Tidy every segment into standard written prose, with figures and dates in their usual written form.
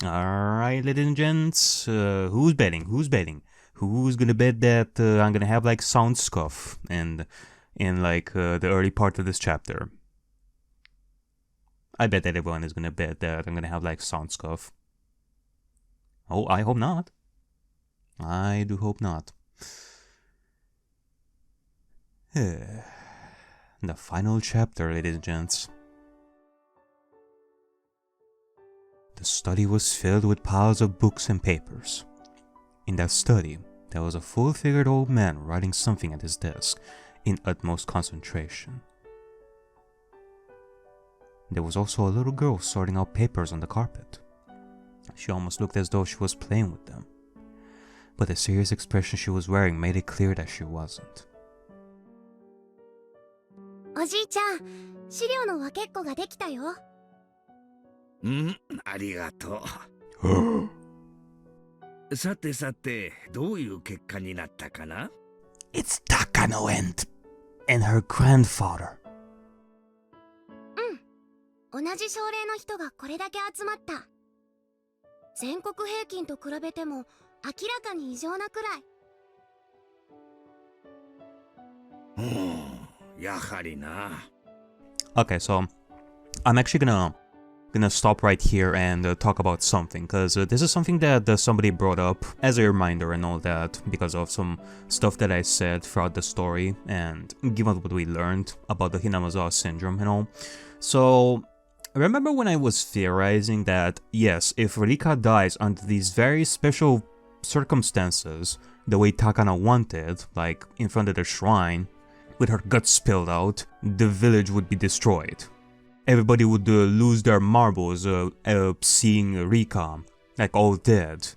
Alright, ladies and gents, who's betting? Who's betting? Who's gonna bet that I'm gonna have like sound scuff and in like the early part of this chapter? I bet that everyone is gonna bet that I'm gonna have like sound scuff. Oh, I hope not. I do hope not. The final chapter, ladies and gents. The study was filled with piles of books and papers. In that study, there was a full-figured old man writing something at his desk in utmost concentration. There was also a little girl sorting out papers on the carpet. She almost looked as though she was playing with them, but the serious expression she was wearing made it clear that she wasn't. おじいちゃん、資料の分けっこができたよ。ありがとう。さてさて、どういう結果になったかな？ It's Takano and her grandfather. 同じ症例の人がこれだけ集まった。全国平均と比べても明らかに異常なくらい。やはりな。Okay, so I'm actually gonna stop right here and talk about something, because this is something that somebody brought up as a reminder and all that, because of some stuff that I said throughout the story and given what we learned about the Hinamizawa syndrome and all. So remember when I was theorizing that yes, if Rika dies under these very special circumstances, the way Takano wanted, like in front of the shrine, with her guts spilled out, the village would be destroyed. Everybody would lose their marbles seeing Rika, like all dead.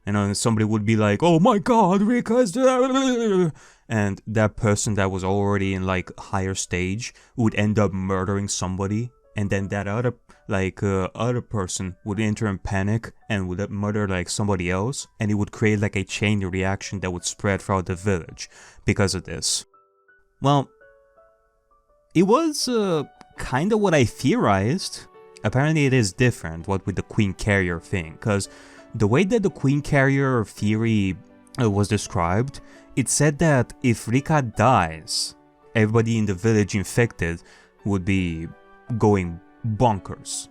And somebody would be like, oh my god, Rika is dead! And that person that was already in like higher stage would end up murdering somebody. And then that other person would enter in panic and would murder like somebody else. And it would create like a chain reaction that would spread throughout the village because of this. Well, it was kind of what I theorized. Apparently it is different, what with the Queen Carrier thing, because the way that the Queen Carrier theory was described, it said that if Rika dies, everybody in the village infected would be going bonkers.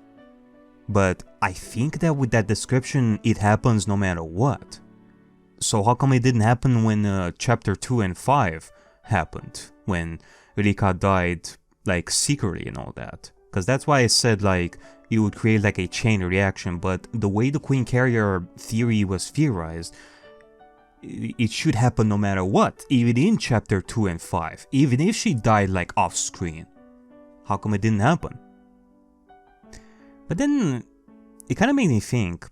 But I think that with that description, it happens no matter what. So how come it didn't happen when chapter 2 and 5 happened, when Rika died like secretly and all that? Because that's why I said like you would create like a chain reaction, but the way the Queen Carrier theory was theorized, it should happen no matter what, even in chapter 2 and 5, even if she died like off screen. How come it didn't happen? But then it kind of made me think,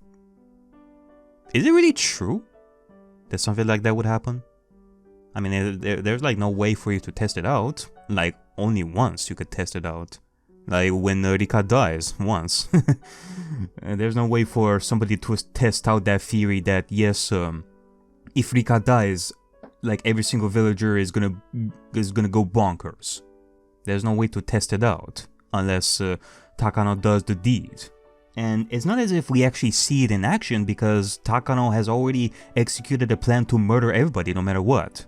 is it really true that something like that would happen? I mean, there's like no way for you to test it out. Like only once you could test it out. Like when Rika dies, once. There's no way for somebody to test out that theory that yes, if Rika dies, like every single villager is gonna go bonkers. There's no way to test it out unless Takano does the deed. And it's not as if we actually see it in action, because Takano has already executed a plan to murder everybody no matter what.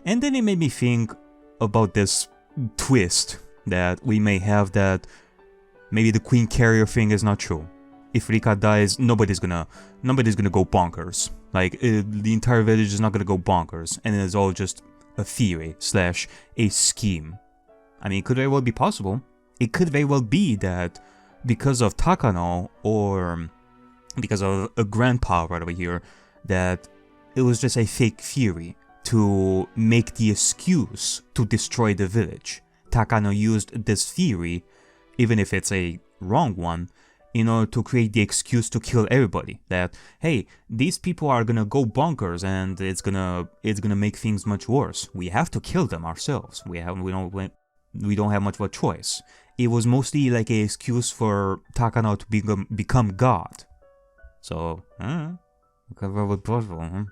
And then it made me think about this twist that we may have, that maybe the Queen Carrier thing is not true. If Rika dies, nobody's gonna go bonkers. Like the entire village is not gonna go bonkers, and it's all just a theory slash a scheme. I mean, it could very well be possible. It could very well be that because of Takano, or because of a grandpa right over here, that it was just a fake theory to make the excuse to destroy the village. Takano used this theory, even if it's a wrong one, in order to create the excuse to kill everybody. That, hey, these people are gonna go bonkers and it's gonna make things much worse. We have to kill them ourselves. We don't have much of a choice. It was mostly like an excuse for Takano to become God. So, possible.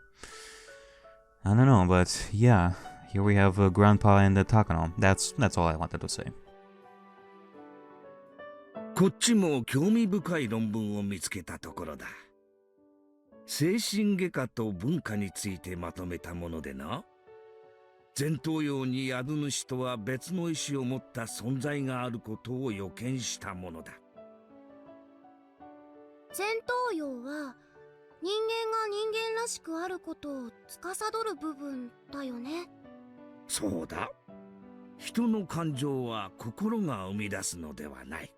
I don't know, but yeah, here we have Grandpa and Takano. That's all I wanted to say. こっちも興味深い論文を見つけたところだ。精神外科と文化についてまとめたものでな。前頭葉に宿主とは別の意志を持った存在があることを予見したものだ。前頭葉は人間が人間らしくあることを司る部分だよね。そうだ。人の感情は心が生み出すのではない。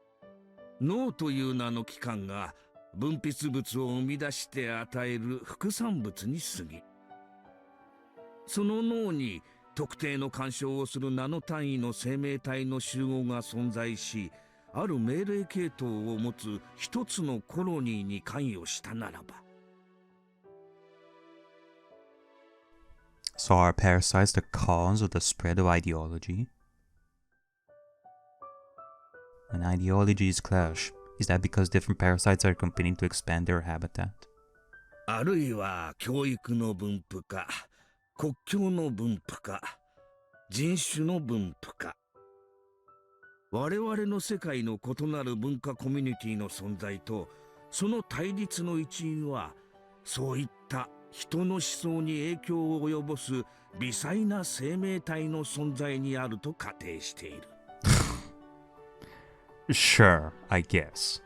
脳という名の器官が分泌物を生み出して与える副産物に過ぎ、その脳に特定の干渉をするナノ単位の生命体の集合が存在し、ある命令系統を持つ一つのコロニーに関与したならば。So are parasites the cause of the spread of ideology? When ideologies clash, is that because different parasites are competing to expand their habitat? あるいは教育の分布か、国境の分布か、人種の分布か。我々の世界の異なる文化コミュニティの存在と、その対立の一因は、そういった人の思想に影響を及ぼす微細な生命体の存在にあると仮定している。Sure, I guess.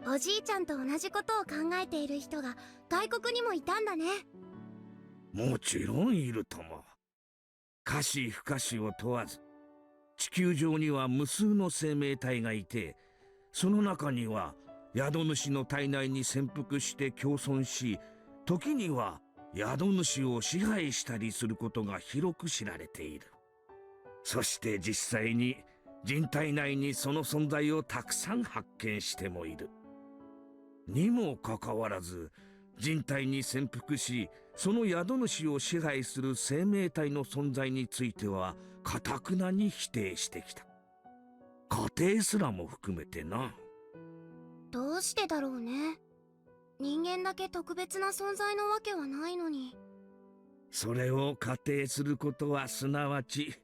おじいちゃんと同じことを考えている人が外国にもいたんだね。もちろんいるとも。可視不可視を問わず、地球上には無数の生命体がいて、その中には宿主の体内に潜伏して共存し、時には宿主を支配したりすることが広く知られている。そして実際に人体内にその存在をたくさん発見してもいる。にもかかわらず、人体に潜伏し、その宿主を支配する生命体の存在については頑くなに否定してきた。家庭すらも含めてな。どうしてだろうね。人間だけ特別な存在のわけはないのに。それを仮定することはすなわち、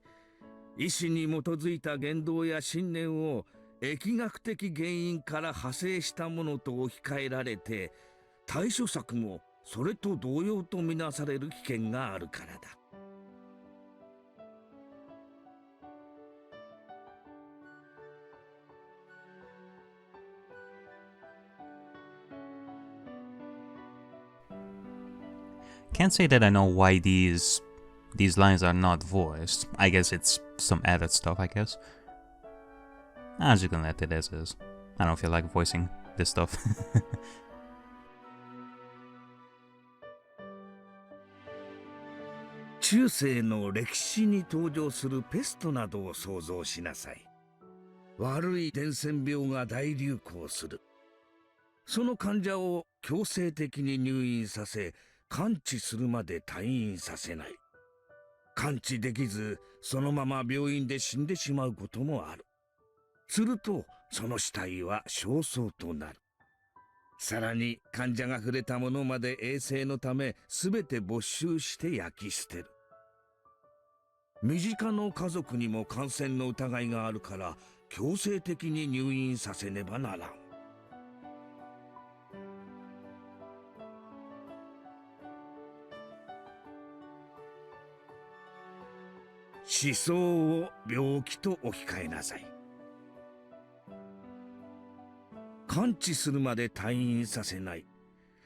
意志に基づいた言動や信念を疫学的原因から派生したものと置き換えられて、対処策もそれと同様とみなされる危険があるからだ。Can't say that I know why these lines are not voiced. I guess it's some added stuff, I guess. I'm just gonna let it as is. I don't feel like voicing this stuff. 中世の歴史に登場するペストなどを想像しなさい。悪い伝染病が大流行する。その患者を強制的に入院させ、完治するまで退院させない。完治できず、そのまま病院で死んでしまうこともある。すると、その死体は焦燥となる。さらに、患者が触れたものまで衛生のため、すべて没収して焼き捨てる。身近の家族にも感染の疑いがあるから、強制的に入院させねばならん。思想を病気と置き換えなさい。完治するまで退院させない。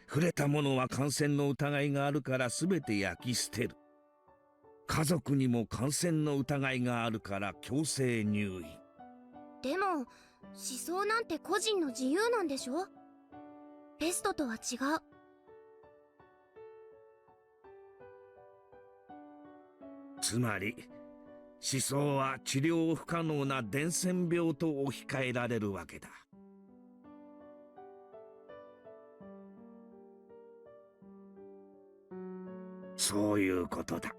触れたものは感染の疑いがあるから全て焼き捨てる。家族にも感染の疑いがあるから強制入院。でも思想なんて個人の自由なんでしょ。ペストとは違う。つまり思想は治療不可能な伝染病と置き換えられるわけだ。そういうことだ。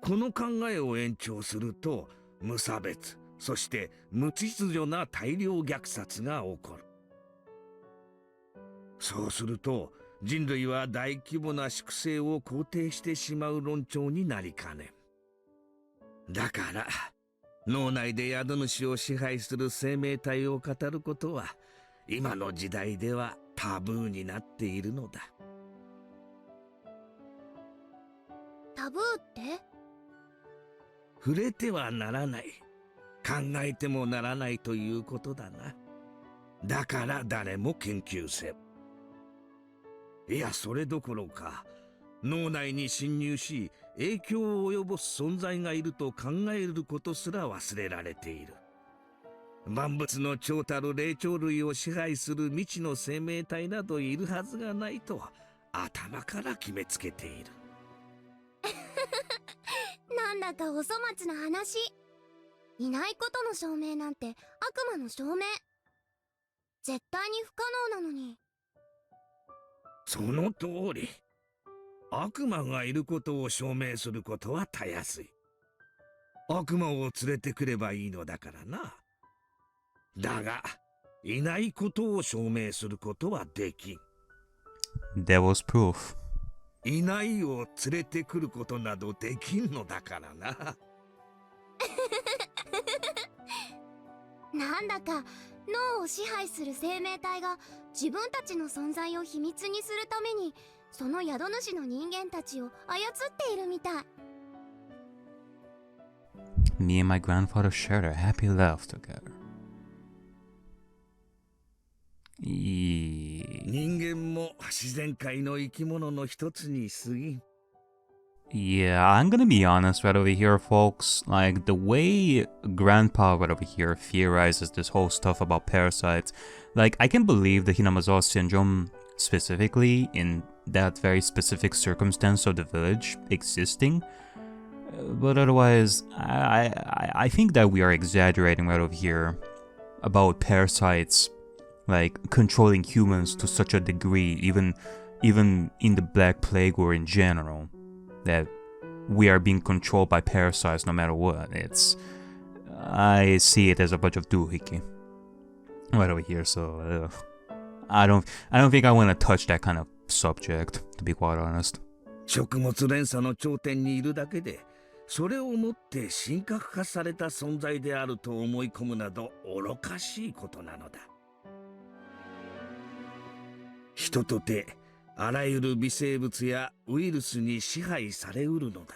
この考えを延長すると、無差別、そして無秩序な大量虐殺が起こる。そうすると、人類は大規模な粛清を肯定してしまう論調になりかねん。だから、脳内で宿主を支配する生命体を語ることは今の時代ではタブーになっているのだ。タブーって？触れてはならない、考えてもならないということだな。だから誰も研究せん。いや、それどころか脳内に侵入し影響を及ぼす存在がいると考えることすら忘れられている。万物の長たる霊長類を支配する未知の生命体などいるはずがないと頭から決めつけている。なんだかお粗末な話。いないことの証明なんて悪魔の証明。絶対に不可能なのに。その通り。悪魔がいることを証明することはたやすい。悪魔を連れてくればいいのだからな。だが、いないことを証明することはできん。Devil's proof. いないを連れてくることなどできんのだからな。なんだか脳を支配する生命体が自分たちの存在を秘密にするためにその宿主の人間たちを操っているみたい。Me and my grandfather shared a happy life together. 人間も自然界の生き物の一つに過ぎん。Yeah, I'm gonna be honest right over here, folks. Like, the way Grandpa right over here theorizes this whole stuff about parasites, like, I can believe the Hinamizawa syndrome specifically in that very specific circumstance of the village existing. But otherwise, I think that we are exaggerating right over here about parasites, like, controlling humans to such a degree, even in the Black Plague or in general. That we are being controlled by parasites no matter what. I see it as a bunch of doohickey right over here. So I don't think I want to touch that kind of subject, to be quite honest. 食物連鎖の頂点にいるだけで、それをもって神格化された存在であると思い込むなど愚かしいことなのだ。人とてあらゆる微生物やウイルスに支配されうるのだ。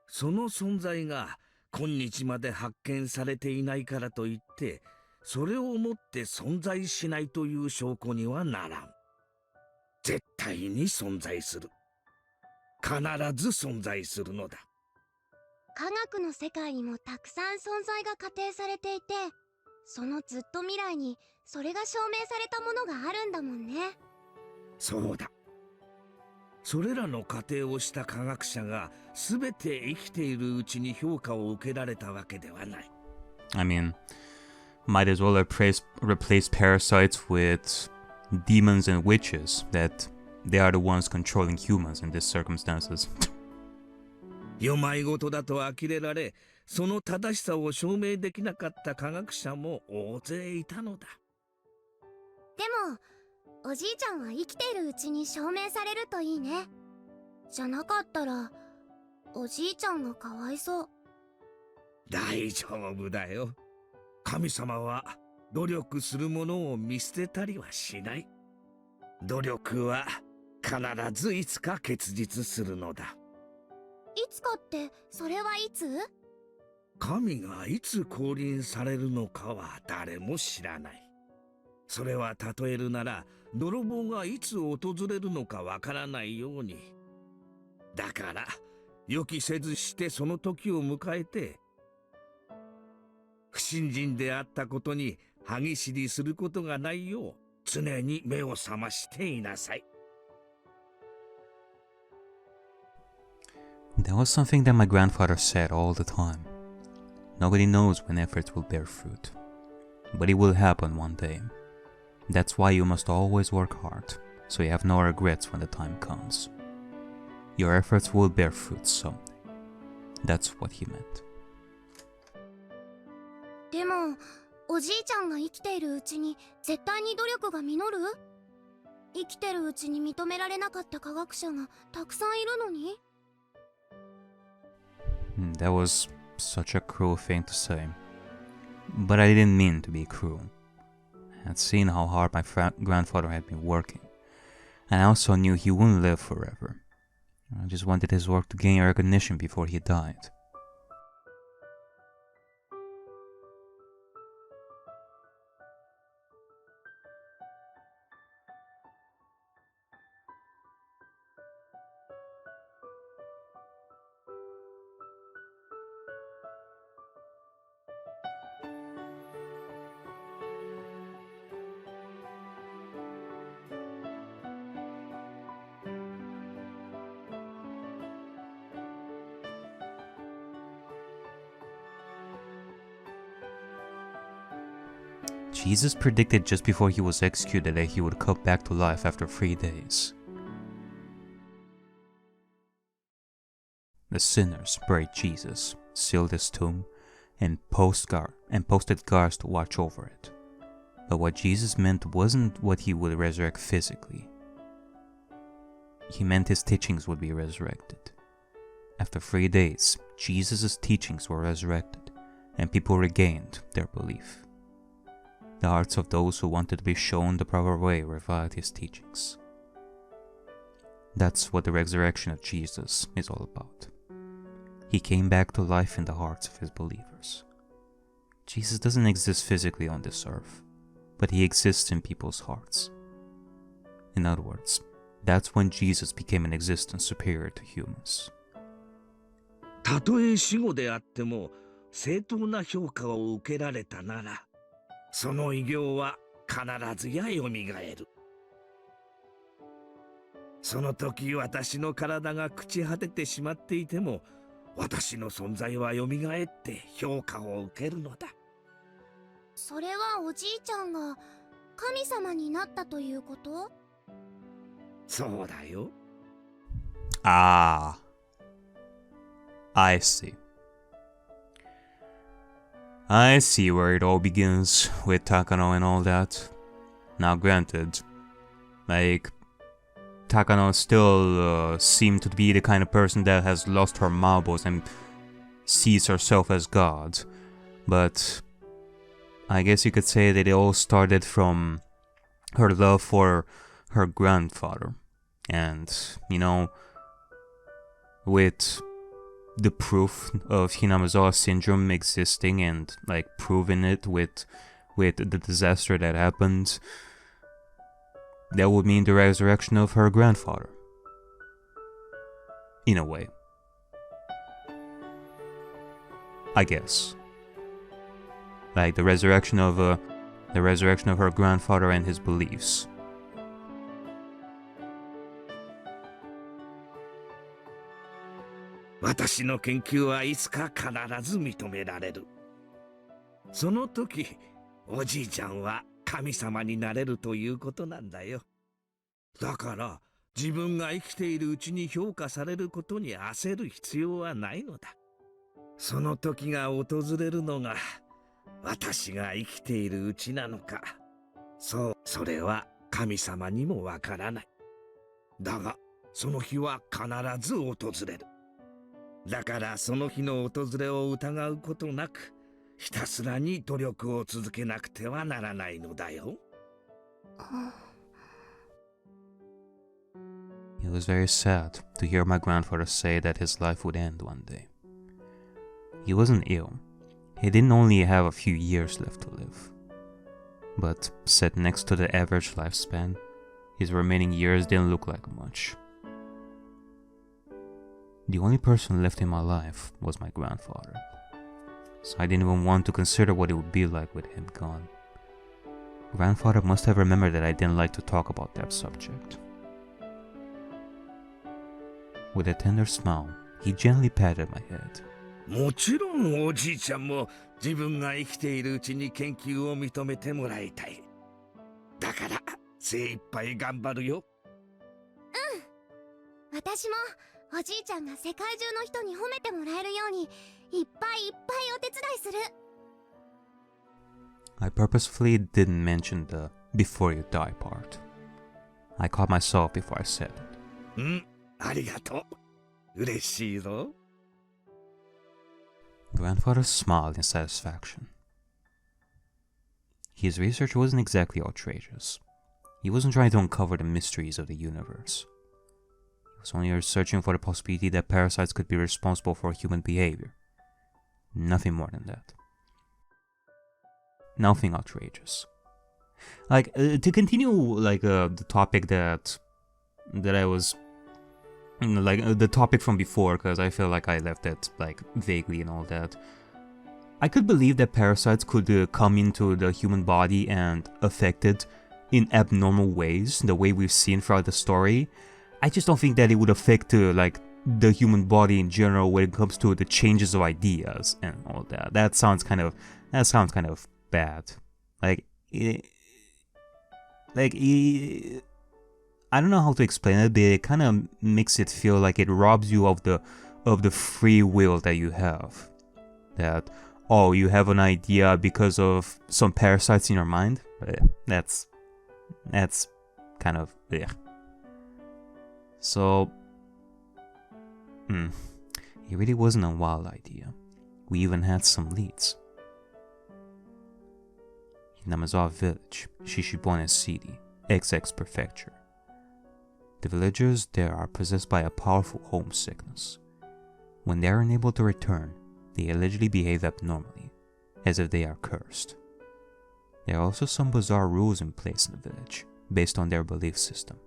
その存在が今日まで発見されていないからといって、それをもって存在しないという証拠にはならん。絶対に存在する。必ず存在するのだ。科学の世界にもたくさん存在が仮定されていて、そのずっと未来にそれが証明されたものがあるんだもんね。そうだ。それらの仮定をした科学者が全て生きているうちに評価を受けられたわけではない。I mean, might as well replace parasites with demons and witches, that they are the ones controlling humans in these circumstances. 世まいごとだと呆れられ、その正しさを証明できなかった科学者も大勢いたのだ。でもおじいちゃんは生きているうちに証明されるといいね。じゃなかったらおじいちゃんがかわいそう。大丈夫だよ。神様は努力する者を見捨てたりはしない。努力は必ずいつか結実するのだ。いつかってそれはいつ？神がいつ降臨されるのかは誰も知らない。それは例えるなら泥棒がいつ訪れるのかわからないように。だから予期せずしてその時を迎えて、不信心であったことに歯ぎしりすることがないよう常に目を覚ましていなさい。That was something that my grandfather said all the time. Nobody knows when efforts will bear fruit, but it will happen one day. That's why you must always work hard, so you have no regrets when the time comes. Your efforts will bear fruit someday. That's what he meant. でもおじいちゃんが生きているうちに絶対に努力が実る？生きてるうちに認められなかった科学者がたくさんいるのに？ That was such a cruel thing to say. But I didn't mean to be cruel. I had seen how hard my grandfather had been working, and I also knew he wouldn't live forever. I just wanted his work to gain recognition before he died. Jesus predicted just before he was executed that he would come back to life after 3 days. The sinners buried Jesus, sealed his tomb, and posted guards to watch over it. But what Jesus meant wasn't what he would resurrect physically. He meant his teachings would be resurrected. After 3 days, Jesus' teachings were resurrected, and people regained their belief. The hearts of those who wanted to be shown the proper way revived his teachings. That's what the resurrection of Jesus is all about. He came back to life in the hearts of his believers. Jesus doesn't exist physically on this earth, but he exists in people's hearts. In other words, that's when Jesus became an existence superior to humans. たとえ死後であっても正当な評価を受けられたなら、その偉業は必ずやよみがえる。その時私の体が朽ち果ててしまっていても、私の存在はよみがえって評価を受けるのだ。それはおじいちゃんが神様になったということ？そうだよ。Ah, I see. I see where it all begins with Takano and all that. Now granted, like, Takano still seemed to be the kind of person that has lost her marbles and sees herself as God. But I guess you could say that it all started from her love for her grandfather. And, you know, with the proof of Hinamizawa syndrome existing and like proving it with the disaster that happened, that would mean the resurrection of her grandfather. In a way. I guess. Like the resurrection of her grandfather and his beliefs. 私の研究はいつか必ず認められる。その時、おじいちゃんは神様になれるということなんだよ。だから、自分が生きているうちに評価されることに焦る必要はないのだ。その時が訪れるのが、私が生きているうちなのか。そう、それは神様にもわからない。だが、その日は必ず訪れる。だからその日の訪れを疑うことなく、ひたすらに努力を続けなくてはならないのだよ。It was very sad to hear my grandfather say that his life would end one day. He wasn't ill. He didn't only have a few years left to live. But set next to the average lifespan, his remaining years didn't look like much. The only person left in my life was my grandfather, so I didn't even want to consider what it would be like with him gone. Grandfather must have remembered that I didn't like to talk about that subject. With a tender smile, he gently patted my head. もちろんおじいちゃんも自分が生きているうちに研究を認めてもらいたい。だから精一杯頑張るよ。私もおじいちゃんが世界中の人に褒めてもらえるようにいっぱいいっぱいお手伝いする。I purposefully didn't mention the before you die part. I caught myself before I said it. ありがとう。嬉しいぞ。Grandfather smiled in satisfaction. His research wasn't exactly outrageous. He wasn't trying to uncover the mysteries of the universe. He was only searching for the possibility that parasites could be responsible for human behavior. Nothing more than that. Nothing outrageous. Like, to continue, like, the topic that I was, like, the topic from before, because I feel like I left it, like, vaguely and all that. I could believe that parasites could come into the human body and affect it in abnormal ways, the way we've seen throughout the story. I just don't think that it would affect, like, the human body in general when it comes to the changes of ideas and all that. That sounds kind of bad. Like, I don't know how to explain it, but it kind of makes it feel like it robs you of the free will that you have. That, oh, you have an idea because of some parasites in your mind? That's kind of, yeah. So, it really wasn't a wild idea. We even had some leads. Hinamizawa village, Shishibone City, XX Prefecture. The villagers there are possessed by a powerful homesickness. When they are unable to return, they allegedly behave abnormally, as if they are cursed. There are also some bizarre rules in place in the village, based on their belief system.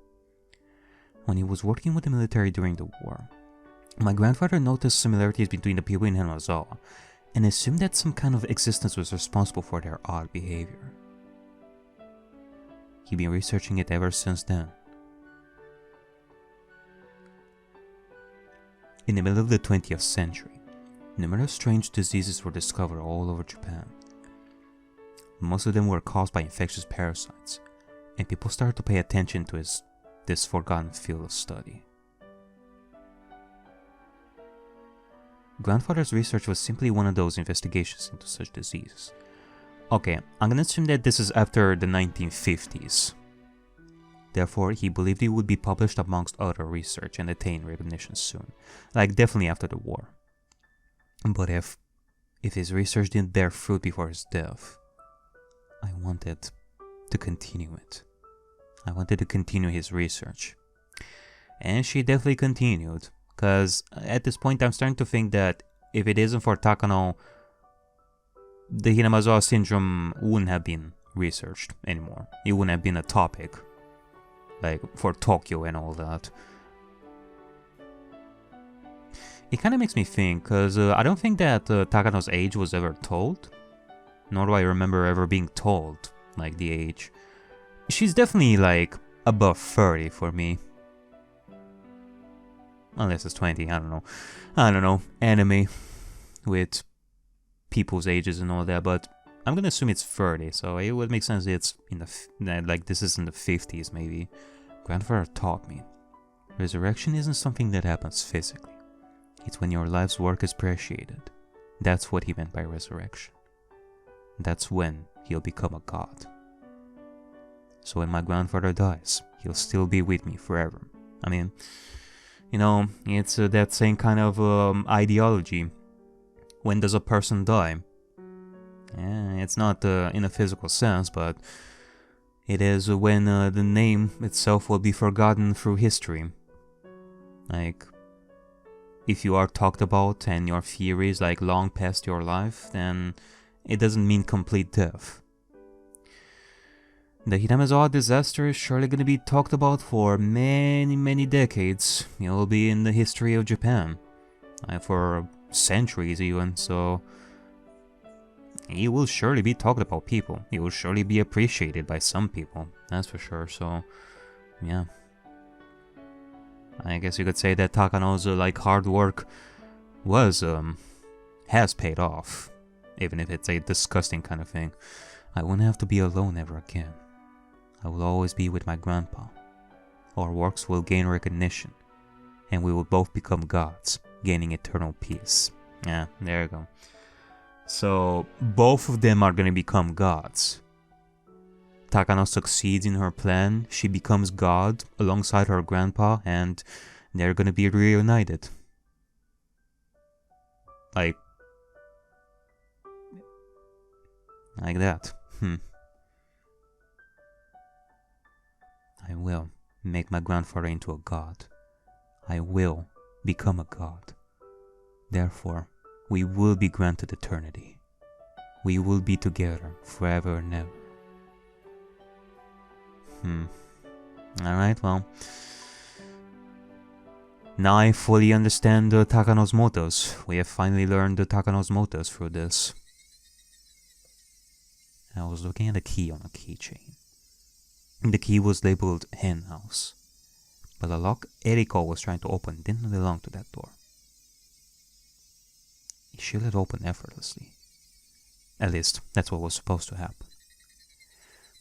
When he was working with the military during the war, my grandfather noticed similarities between the people in Hinamizawa, and assumed that some kind of existence was responsible for their odd behavior. He'd been researching it ever since then. In the middle of the 20th century, numerous strange diseases were discovered all over Japan. Most of them were caused by infectious parasites, and people started to pay attention to this forgotten field of study. Grandfather's research was simply one of those investigations into such diseases. Okay, I'm gonna assume that this is after the 1950s. Therefore, he believed it would be published amongst other research and attain recognition soon. Like, definitely after the war. But if his research didn't bear fruit before his death, I wanted to continue it. I wanted to continue his research. And she definitely continued. Because at this point, I'm starting to think that if it isn't for Takano, the Hinamizawa syndrome wouldn't have been researched anymore. It wouldn't have been a topic, like for Tokyo and all that. It kind of makes me think, because I don't think that Takano's age was ever told. Nor do I remember ever being told, like, the age. She's definitely, like, above 30 for me. Unless it's 20, I don't know, anime with people's ages and all that, but I'm gonna assume it's 30, so it would make sense it's in the, like, this is in the 50s maybe. Grandfather taught me, resurrection isn't something that happens physically. It's when your life's work is appreciated. That's what he meant by resurrection. That's when he'll become a god. So when my grandfather dies, he'll still be with me forever. I mean, you know, it's that same kind of ideology. When does a person die? Yeah, it's not in a physical sense, but it is when the name itself will be forgotten through history. Like, if you are talked about and your theories like long past your life, then it doesn't mean complete death. The Hinamizawa disaster is surely going to be talked about for many decades. It will be in the history of Japan. For centuries even, so it will surely be talked about people. It will surely be appreciated by some people, that's for sure, so yeah. I guess you could say that Takano's like hard work has paid off. Even if it's a disgusting kind of thing. I won't have to be alone ever again. I will always be with my grandpa. Our works will gain recognition, and we will both become gods, gaining eternal peace. Yeah, there you go. So, both of them are gonna become gods. Takano succeeds in her plan, she becomes god alongside her grandpa, and they're gonna be reunited. Like, Like that. I will make my grandfather into a god. I will become a god. Therefore, we will be granted eternity. We will be together forever and ever. Alright, well. Now I fully understand Takano's motives. We have finally learned Takano's motives through this. I was looking at the key on a keychain. The key was labeled hen house. But the lock Ariakey was trying to open didn't belong to that door. She let it open effortlessly. At least, that's what was supposed to happen.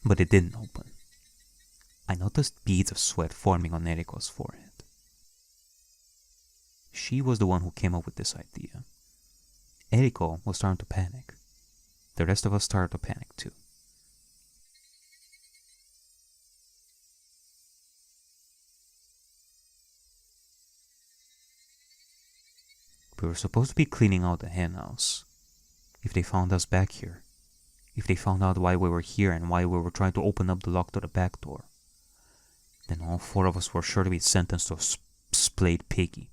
But it didn't open. I noticed beads of sweat forming on Ariakey's forehead. She was the one who came up with this idea. Ariakey was starting to panic. The rest of us started to panic too. We were supposed to be cleaning out the hen house. If they found us back here, if they found out why we were here and why we were trying to open up the lock to the back door, then all four of us were sure to be sentenced to a splayed piggy.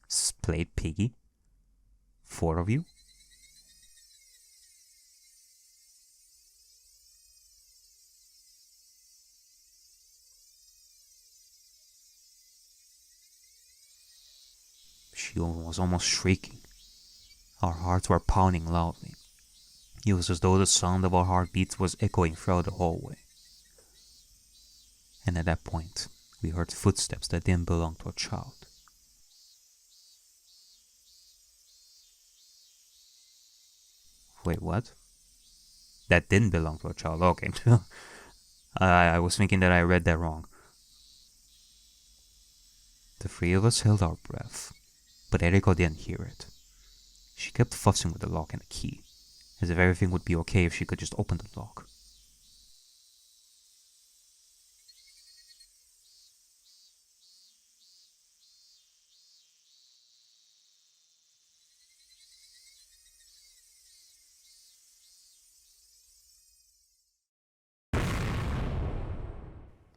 Splayed piggy? 4 of you? She was almost shrieking. Our hearts were pounding loudly. It was as though the sound of our heartbeats was echoing throughout the hallway. And at that point, we heard footsteps that didn't belong to a child. Wait, what? That didn't belong to a child. Okay. I was thinking that I read that wrong. The 3 of us held our breath, but Ariakey didn't hear it. She kept fussing with the lock and the key, as if everything would be okay if she could just open the lock.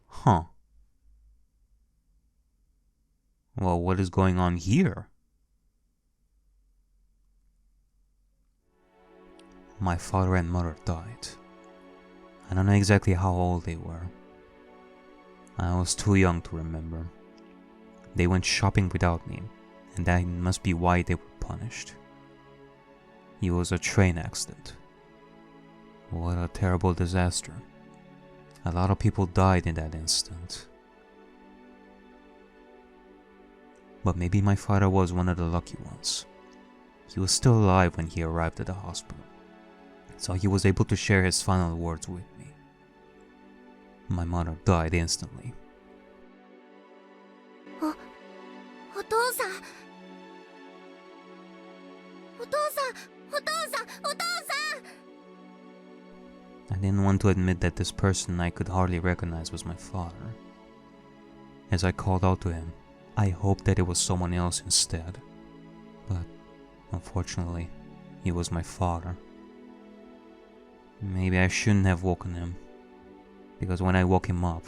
Huh. Well, what is going on here? My father and mother died. I don't know exactly how old they were. I was too young to remember. They went shopping without me, and that must be why they were punished. It was a train accident. What a terrible disaster. A lot of people died in that instant. But maybe my father was one of the lucky ones. He was still alive when he arrived at the hospital, so he was able to share his final words with me. My mother died instantly. お父さんお父さんお父さんお父さん I didn't want to admit that this person I could hardly recognize was my father. As I called out to him, I hoped that it was someone else instead. But, unfortunately, he was my father. Maybe I shouldn't have woken him, because when I woke him up,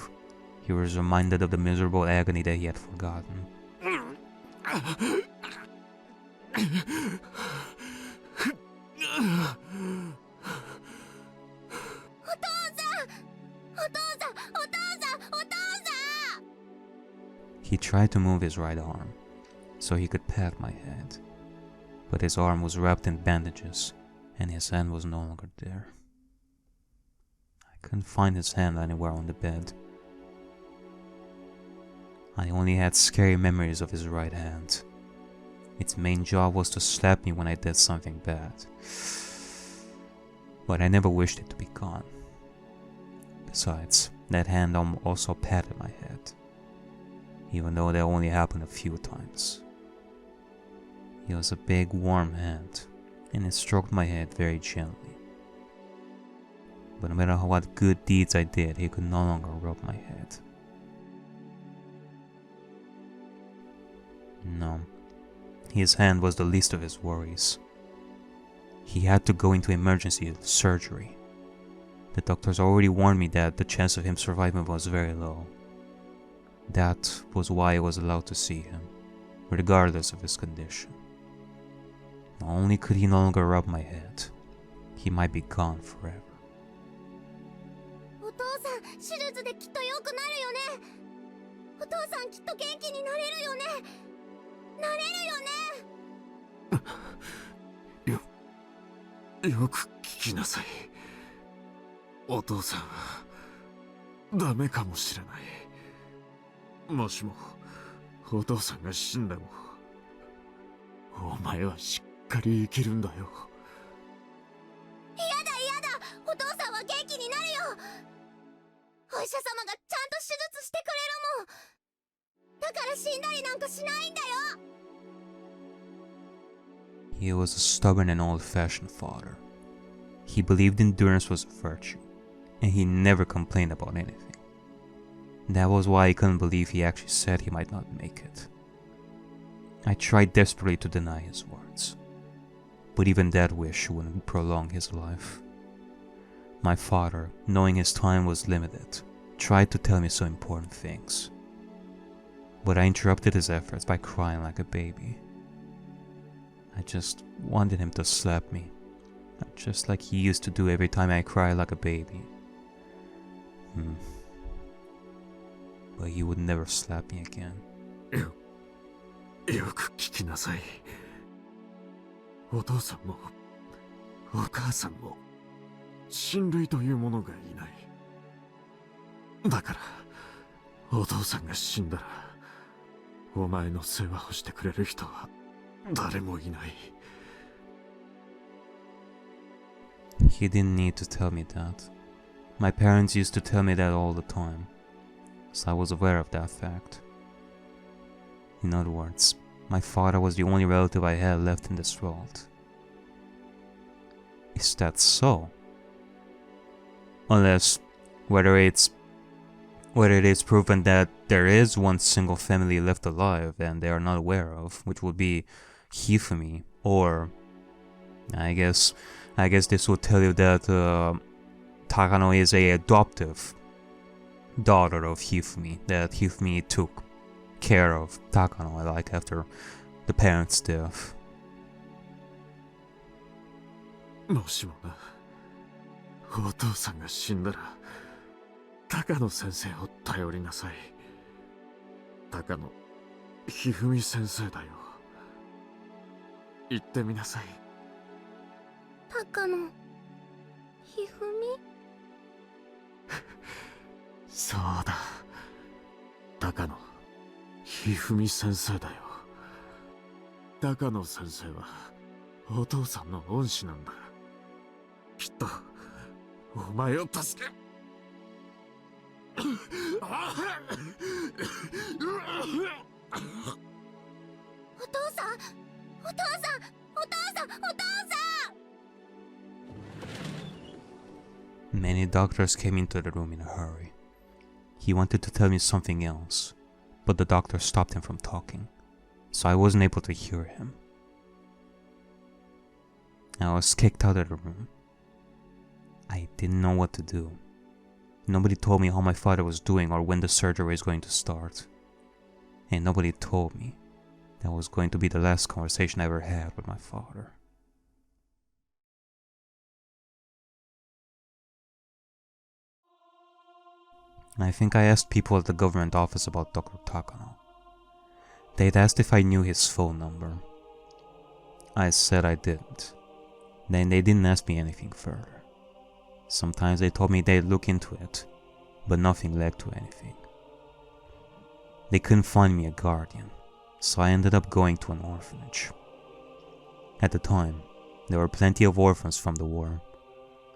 he was reminded of the miserable agony that he had forgotten. He tried to move his right arm, so he could pat my head, but his arm was wrapped in bandages, and his hand was no longer there. I couldn't find his hand anywhere on the bed. I only had scary memories of his right hand. Its main job was to slap me when I did something bad, but I never wished it to be gone. Besides, that hand also patted my head, even though that only happened a few times. It was a big warm hand, and it stroked my head very gently. But no matter what good deeds I did, he could no longer rub my head. No, his hand was the least of his worries. He had to go into emergency surgery. The doctors already warned me that the chance of him surviving was very low. That was why I was allowed to see him, regardless of his condition. Not only could he no longer rub my head, he might be gone forever. お父さん、手術できっと良くなるよね。お父さんきっと元気になれるよね。なれるよね。よく聞きなさい。お父さんはダメかもしれない。もしもお父さんが死んでも、お前はしっかり生きるんだよ。嫌だ、お父さんは元気になるよ。お医者様がちゃんと手術してくれるもん。だから死んだりなんかしないんだよ。He was a stubborn and old-fashioned father. He believed endurance was a virtue, and he never complained about anything. That was why I couldn't believe he actually said he might not make it. I tried desperately to deny his words, but even that wish wouldn't prolong his life. My father, knowing his time was limited, tried to tell me some important things, but I interrupted his efforts by crying like a baby. I just wanted him to slap me, just like he used to do every time I cried like a baby. But he would never slap me again. よく聞きなさい。お父さんもお母さんも親類というものがいない。だからお父さんが死んだら、お前の世話をしてくれる人は誰もいない。He didn't need to tell me that. My parents used to tell me that all the time, so I was aware of that fact. In other words, my father was the only relative I had left in this world. Is that so? Unless, whether it is proven that there is one single family left alive and they are not aware of, which would be Hifumi, or I guess this would tell you that Takano is a adoptive daughter of Hifumi, that Hifumi took care of Takano, like after the parents' death. もしもな、お父さんが死んだら、高野先生を頼りなさい。高野ひふみ先生だよ。言ってみなさい。高野ひふみ。そうだ、高野ひふみ先生だよ。高野先生はお父さんの恩師なんだ。きっとお前を助け。お父さん、お父さん、お父さん、お父さん。 Many doctors came into the room in a hurry. He wanted to tell me something else, but the doctor stopped him from talking, so I wasn't able to hear him. I was kicked out of the room. I didn't know what to do. Nobody told me how my father was doing or when the surgery was going to start. And nobody told me that was going to be the last conversation I ever had with my father. I think I asked people at the government office about Dr. Takano. They'd asked if I knew his phone number. I said I didn't. Then they didn't ask me anything further. Sometimes they told me they'd look into it, but nothing led to anything. They couldn't find me a guardian, so I ended up going to an orphanage. At the time, there were plenty of orphans from the war,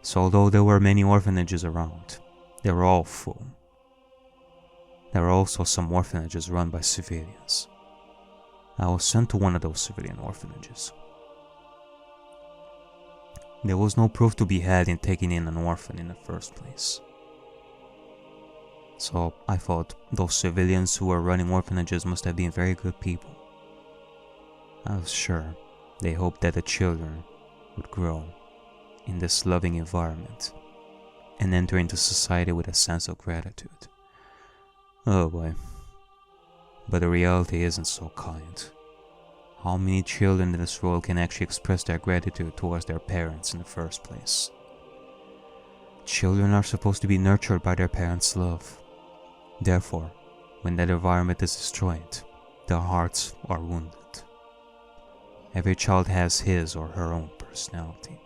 so although there were many orphanages around, they were all full. There were also some orphanages run by civilians. I was sent to one of those civilian orphanages. There was no proof to be had in taking in an orphan in the first place. So I thought those civilians who were running orphanages must have been very good people. I was sure they hoped that the children would grow in this loving environment and enter into society with a sense of gratitude. Oh boy. But the reality isn't so kind. How many children in this world can actually express their gratitude towards their parents in the first place? Children are supposed to be nurtured by their parents' love. Therefore, when that environment is destroyed, their hearts are wounded. Every child has his or her own personality.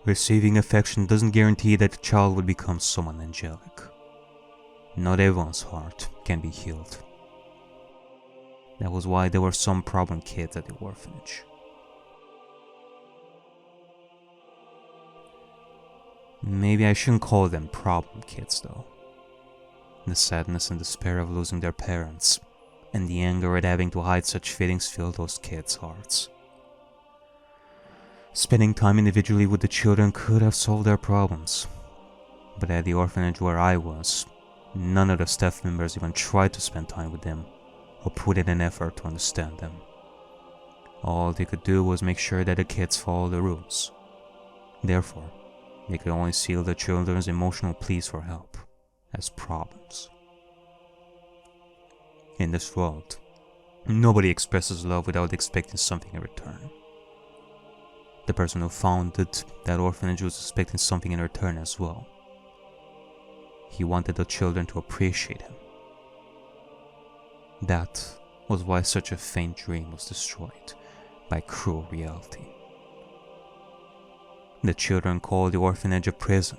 Receiving affection doesn't guarantee that the child will become someone angelic. Not everyone's heart can be healed. That was why there were some problem kids at the orphanage. Maybe I shouldn't call them problem kids though. The sadness and despair of losing their parents, and the anger at having to hide such feelings filled those kids' hearts. Spending time individually with the children could have solved their problems, but at the orphanage where I was, none of the staff members even tried to spend time with them or put in an effort to understand them. All they could do was make sure that the kids followed the rules. Therefore, they could only see the children's emotional pleas for help as problems. In this world, nobody expresses love without expecting something in return. The person who founded that orphanage was expecting something in return as well. He wanted the children to appreciate him. That was why such a faint dream was destroyed by cruel reality. The children called the orphanage a prison,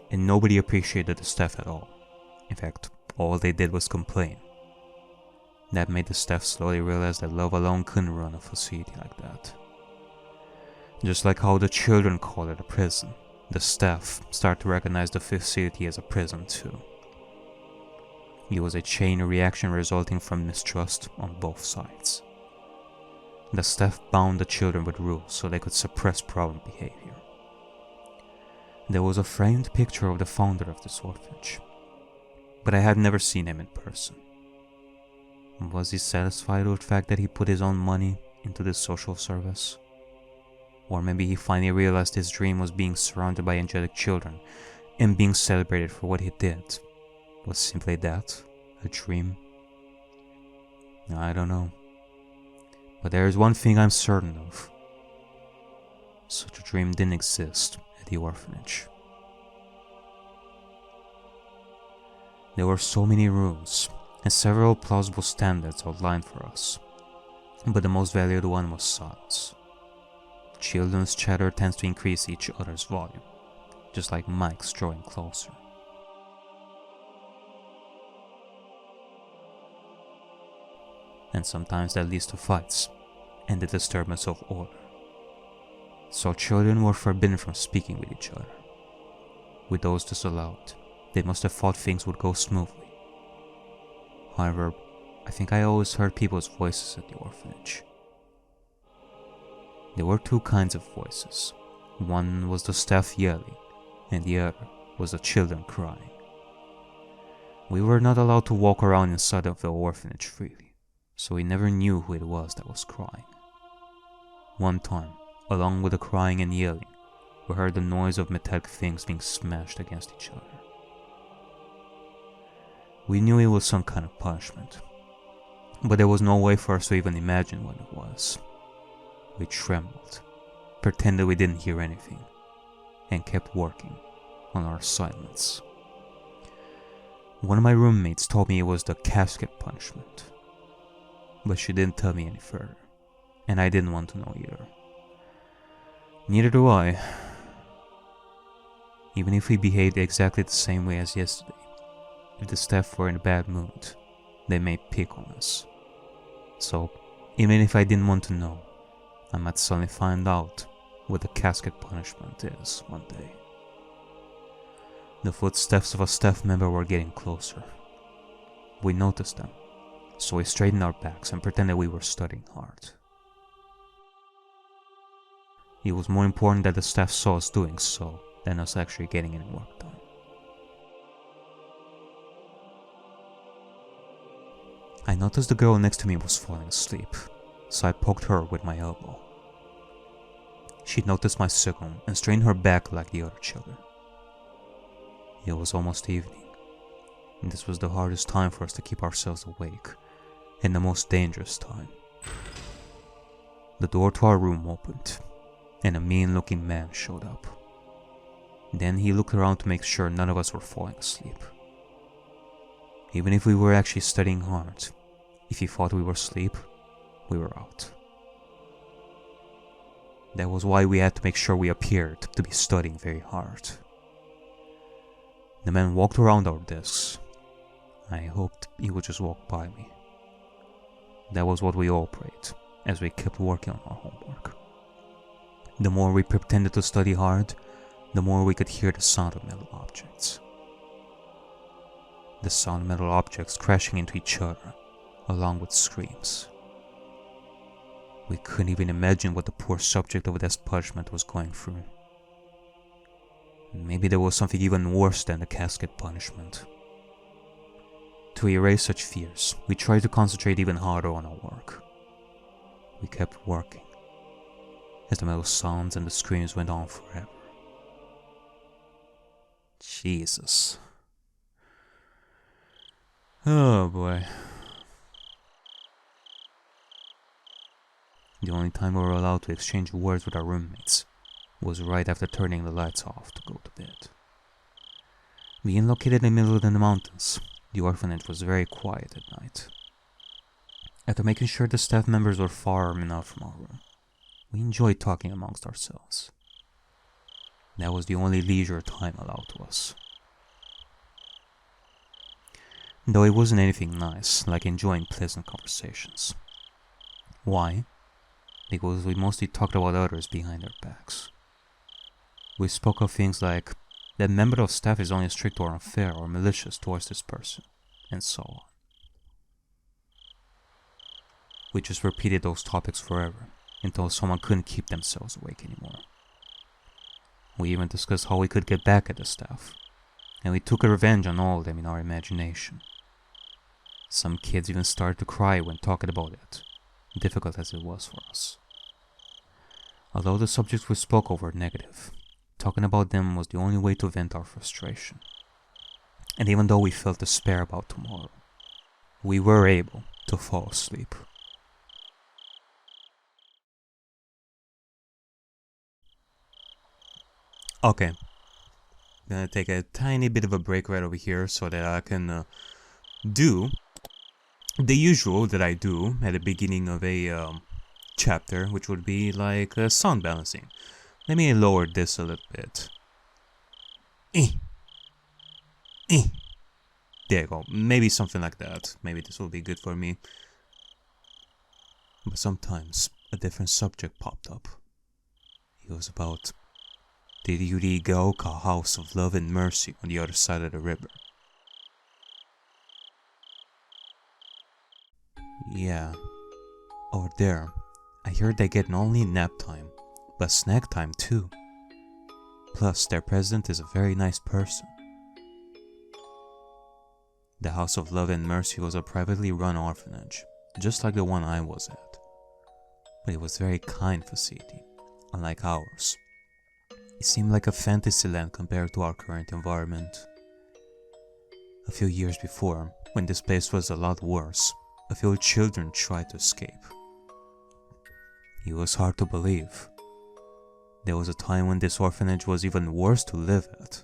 and nobody appreciated the staff at all. In fact, all they did was complain. That made the staff slowly realize that love alone couldn't run a facility like that. Just like how the children call it a prison, the staff start to recognize the facility as a prison too. It was a chain reaction resulting from mistrust on both sides. The staff bound the children with rules so they could suppress problem behavior. There was a framed picture of the founder of this orphanage, but I had never seen him in person. Was he satisfied with the fact that he put his own money into this social service? Or maybe he finally realized his dream was being surrounded by angelic children and being celebrated for what he did. Was simply that a dream? I don't know. But there is one thing I'm certain of. Such a dream didn't exist at the orphanage. There were so many rules and several plausible standards outlined for us, but the most valued one was silence. Children's chatter tends to increase each other's volume, just like mics drawing closer. And sometimes that leads to fights and the disturbance of order. So children were forbidden from speaking with each other. With those disallowed, they must have thought things would go smoothly. However, I think I always heard people's voices at the orphanage. There were two kinds of voices. One was the staff yelling, and the other was the children crying. We were not allowed to walk around inside of the orphanage freely, so we never knew who it was that was crying. One time, along with the crying and yelling, we heard the noise of metallic things being smashed against each other. We knew it was some kind of punishment, but there was no way for us to even imagine what it was. We trembled, pretended we didn't hear anything, and kept working on our silence. One of my roommates told me it was the casket punishment, but she didn't tell me any further, and I didn't want to know either. Neither do I. Even if we behaved exactly the same way as yesterday, if the staff were in a bad mood, they may pick on us. So, even if I didn't want to know, I might suddenly find out what the casket punishment is one day. The footsteps of a staff member were getting closer. We noticed them, so we straightened our backs and pretended we were studying hard. It was more important that the staff saw us doing so than us actually getting any work done. I noticed the girl next to me was falling asleep, so I poked her with my elbow. She noticed my signal and strained her back like the other children. It was almost evening, and this was the hardest time for us to keep ourselves awake, and the most dangerous time. The door to our room opened, and a mean-looking man showed up. Then he looked around to make sure none of us were falling asleep. Even if we were actually studying hard, if he thought we were asleep, we were out. That was why we had to make sure we appeared to be studying very hard. The man walked around our desks. I hoped he would just walk by me. That was what we all prayed, as we kept working on our homework. The more we pretended to study hard, the more we could hear the sound of metal objects. The sound of metal objects crashing into each other, along with screams. We couldn't even imagine what the poor subject of this punishment was going through. Maybe there was something even worse than the casket punishment. To erase such fears, we tried to concentrate even harder on our work. We kept working, as the metal sounds and the screams went on forever. Jesus. Oh boy. The only time we were allowed to exchange words with our roommates was right after turning the lights off to go to bed. Being located in the middle of the mountains, the orphanage was very quiet at night. After making sure the staff members were far enough from our room, we enjoyed talking amongst ourselves. That was the only leisure time allowed to us. Though it wasn't anything nice, like enjoying pleasant conversations. Why? Because we mostly talked about others behind their backs. We spoke of things like, that member of staff is only strict or unfair or malicious towards this person, and so on. We just repeated those topics forever, until someone couldn't keep themselves awake anymore. We even discussed how we could get back at the staff, and we took a revenge on all of them in our imagination. Some kids even started to cry when talking about it, difficult as it was for us. Although the subjects we spoke of were negative, talking about them was the only way to vent our frustration. And even though we felt despair about tomorrow, we were able to fall asleep. Okay, I'm gonna take a tiny bit of a break right over here so that I can do the usual that I do at the beginning of a chapter, which would be like sound balancing. Let me lower this a little bit. There you go. Maybe something like that. Maybe this will be good for me. But sometimes a different subject popped up. It was about the Ariakey House of Love and Mercy on the other side of the river. Yeah, over there, I heard they get not only nap time, but snack time too. Plus, their president is a very nice person. The House of Love and Mercy was a privately run orphanage, just like the one I was at. But it was a very kind facility, unlike ours. It seemed like a fantasy land compared to our current environment. A few years before, when this place was a lot worse, a few children tried to escape. It was hard to believe. There was a time when this orphanage was even worse to live at.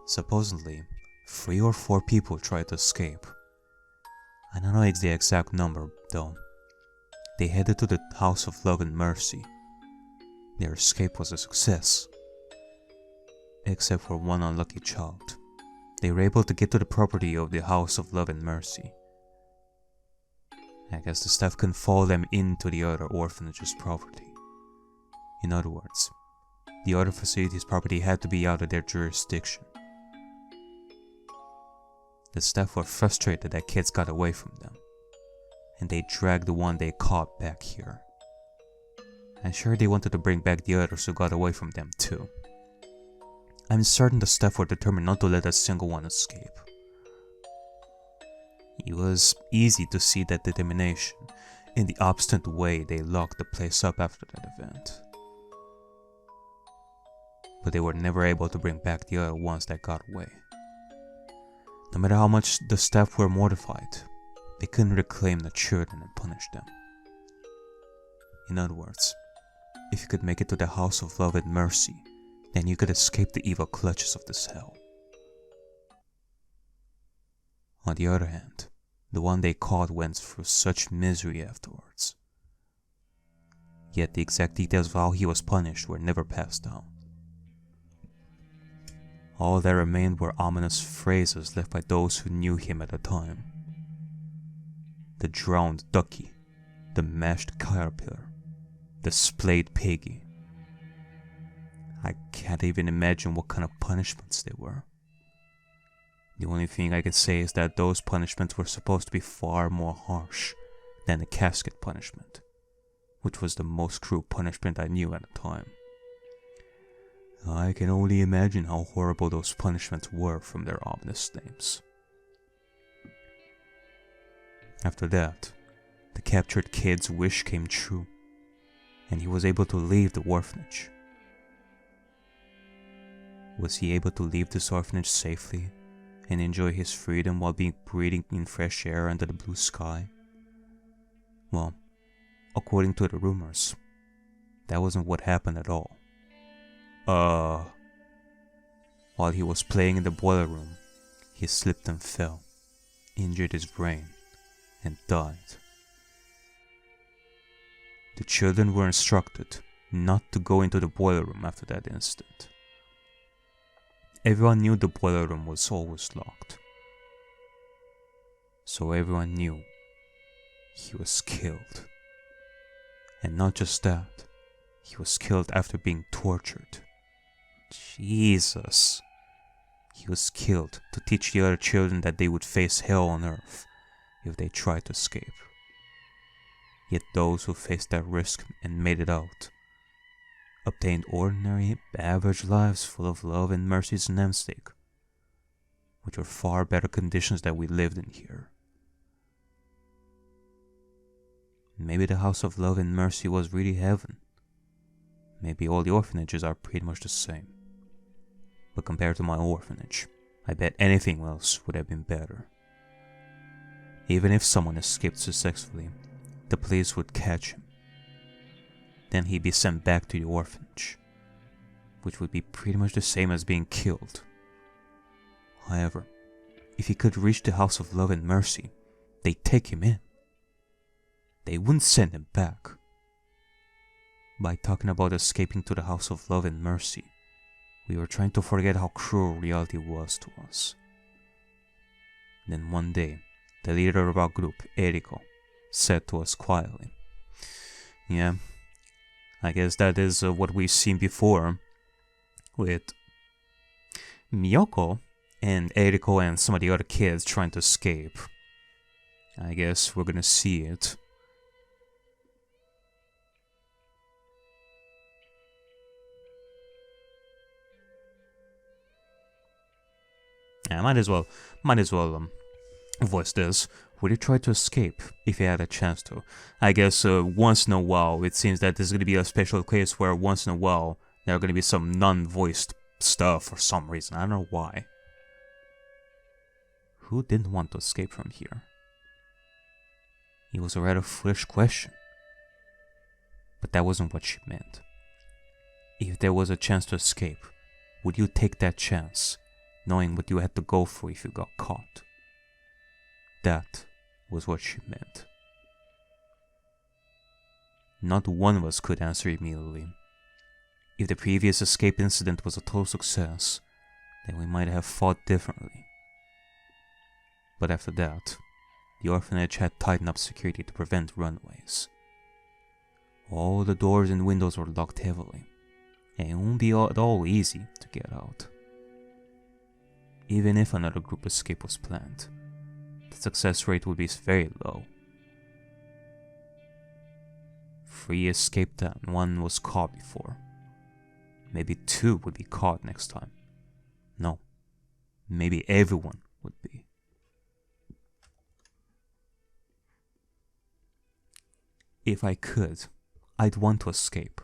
Supposedly, 3 or 4 people tried to escape. I don't know the exact number, though. They headed to the House of Love and Mercy. Their escape was a success. Except for one unlucky child. They were able to get to the property of the House of Love and Mercy. I guess the staff couldn't follow them into the other orphanage's property. In other words, the other facility's property had to be out of their jurisdiction. The staff were frustrated that kids got away from them, and they dragged the one they caught back here. I'm sure they wanted to bring back the others who got away from them too. I'm certain the staff were determined not to let a single one escape. It was easy to see that determination in the obstinate way they locked the place up after that event. But they were never able to bring back the other ones that got away. No matter how much the staff were mortified, they couldn't reclaim the children and punish them. In other words, if you could make it to the House of Love and Mercy, then you could escape the evil clutches of this hell. On the other hand, the one they caught went through such misery afterwards. Yet the exact details of how he was punished were never passed down. All that remained were ominous phrases left by those who knew him at the time. The drowned ducky, the mashed caterpillar, the splayed piggy. I can't even imagine what kind of punishments they were. The only thing I can say is that those punishments were supposed to be far more harsh than the casket punishment, which was the most cruel punishment I knew at the time. I can only imagine how horrible those punishments were from their ominous names. After that, the captured kid's wish came true, and he was able to leave the orphanage. Was he able to leave this orphanage safely and enjoy his freedom while breathing in fresh air under the blue sky? Well, according to the rumors, that wasn't what happened at all. While he was playing in the boiler room, he slipped and fell, injured his brain, and died. The children were instructed not to go into the boiler room after that incident. Everyone knew the boiler room was always locked. So everyone knew he was killed. And not just that, he was killed after being tortured. Jesus. He was killed to teach the other children that they would face hell on earth if they tried to escape. Yet those who faced that risk and made it out obtained ordinary, average lives full of love and mercy's namesake, which were far better conditions than we lived in here. Maybe the House of Love and Mercy was really heaven. Maybe all the orphanages are pretty much the same. But compared to my orphanage, I bet anything else would have been better. Even if someone escaped successfully, the police would catch him. Then he'd be sent back to the orphanage, which would be pretty much the same as being killed. However, if he could reach the House of Love and Mercy, they'd take him in. They wouldn't send him back. By talking about escaping to the House of Love and Mercy, we were trying to forget how cruel reality was to us. Then one day, the leader of our group, Eriko, said to us quietly, "Yeah, I guess that is what we've seen before with Miyoko and Eriko and some of the other kids trying to escape. I guess we're gonna see it." Yeah, might as well voice this. Would you try to escape if you had a chance to? I guess once in a while, it seems that this is going to be a special case where once in a while, there are going to be some non-voiced stuff for some reason. I don't know why. Who didn't want to escape from here? It was a rather foolish question. But that wasn't what she meant. If there was a chance to escape, would you take that chance, knowing what you had to go through if you got caught? That was what she meant. Not one of us could answer immediately. If the previous escape incident was a total success, then we might have fought differently. But after that, the orphanage had tightened up security to prevent runaways. All the doors and windows were locked heavily, and it won't be at all easy to get out. Even if another group escape was planned, the success rate would be very low. 3 escaped and 1 was caught before. Maybe 2 would be caught next time. No, maybe everyone would be. If I could, I'd want to escape.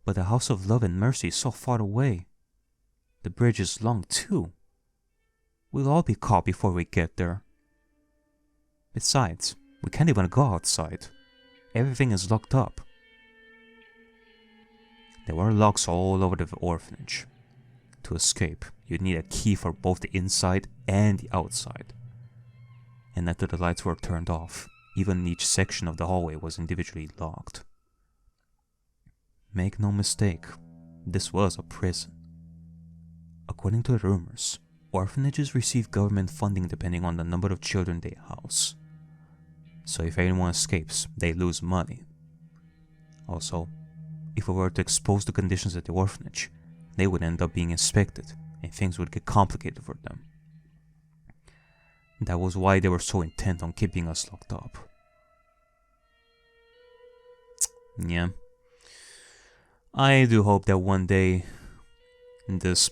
But the House of Love and Mercy is so far away. The bridge is long too. We'll all be caught before we get there. Besides, we can't even go outside. Everything is locked up. There were locks all over the orphanage. To escape, you'd need a key for both the inside and the outside. And after the lights were turned off, even each section of the hallway was individually locked. Make no mistake, this was a prison. According to the rumors, orphanages receive government funding depending on the number of children they house. So if anyone escapes, they lose money. Also, if we were to expose the conditions at the orphanage, they would end up being inspected, and things would get complicated for them. That was why they were so intent on keeping us locked up. Yeah. I do hope that one day, this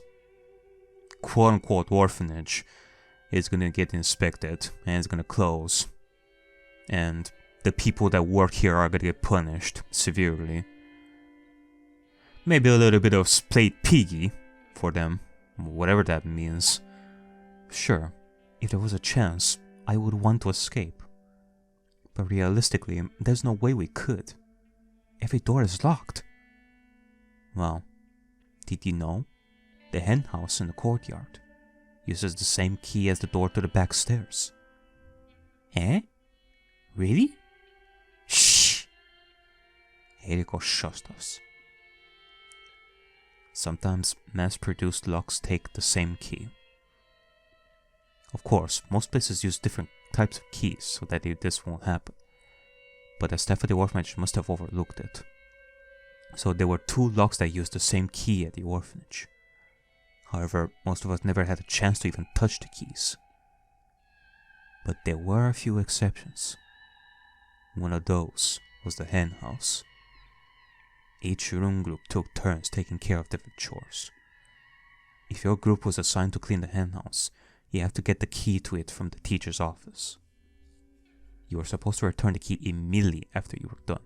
quote-unquote orphanage is gonna get inspected, and it's gonna close. And the people that work here are gonna get punished severely. Maybe a little bit of played piggy for them, whatever that means. Sure, if there was a chance, I would want to escape. But realistically, there's no way we could. Every door is locked. Well, did you know? The hen house in the courtyard uses the same key as the door to the back stairs. Eh? Really? Shh! Eriko shushed us. Sometimes mass-produced locks take the same key. Of course, most places use different types of keys so that this won't happen. But the staff at the orphanage must have overlooked it. So there were 2 locks that used the same key at the orphanage. However, most of us never had a chance to even touch the keys. But there were a few exceptions. One of those was the hen house. Each room group took turns taking care of different chores. If your group was assigned to clean the hen house, you have to get the key to it from the teacher's office. You were supposed to return the key immediately after you were done.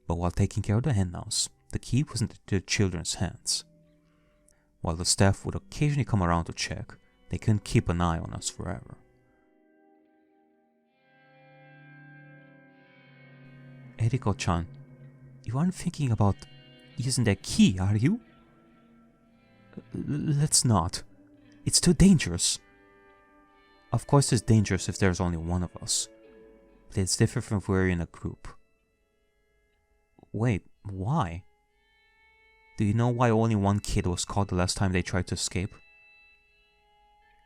But while taking care of the hen house, the key was in the children's hands. While the staff would occasionally come around to check, they couldn't keep an eye on us forever. Eriko-chan, you aren't thinking about using that key, are you? Let's not. It's too dangerous. Of course it's dangerous if there's only one of us. But it's different from if we're in a group. Wait, why? Do you know why only one kid was caught the last time they tried to escape?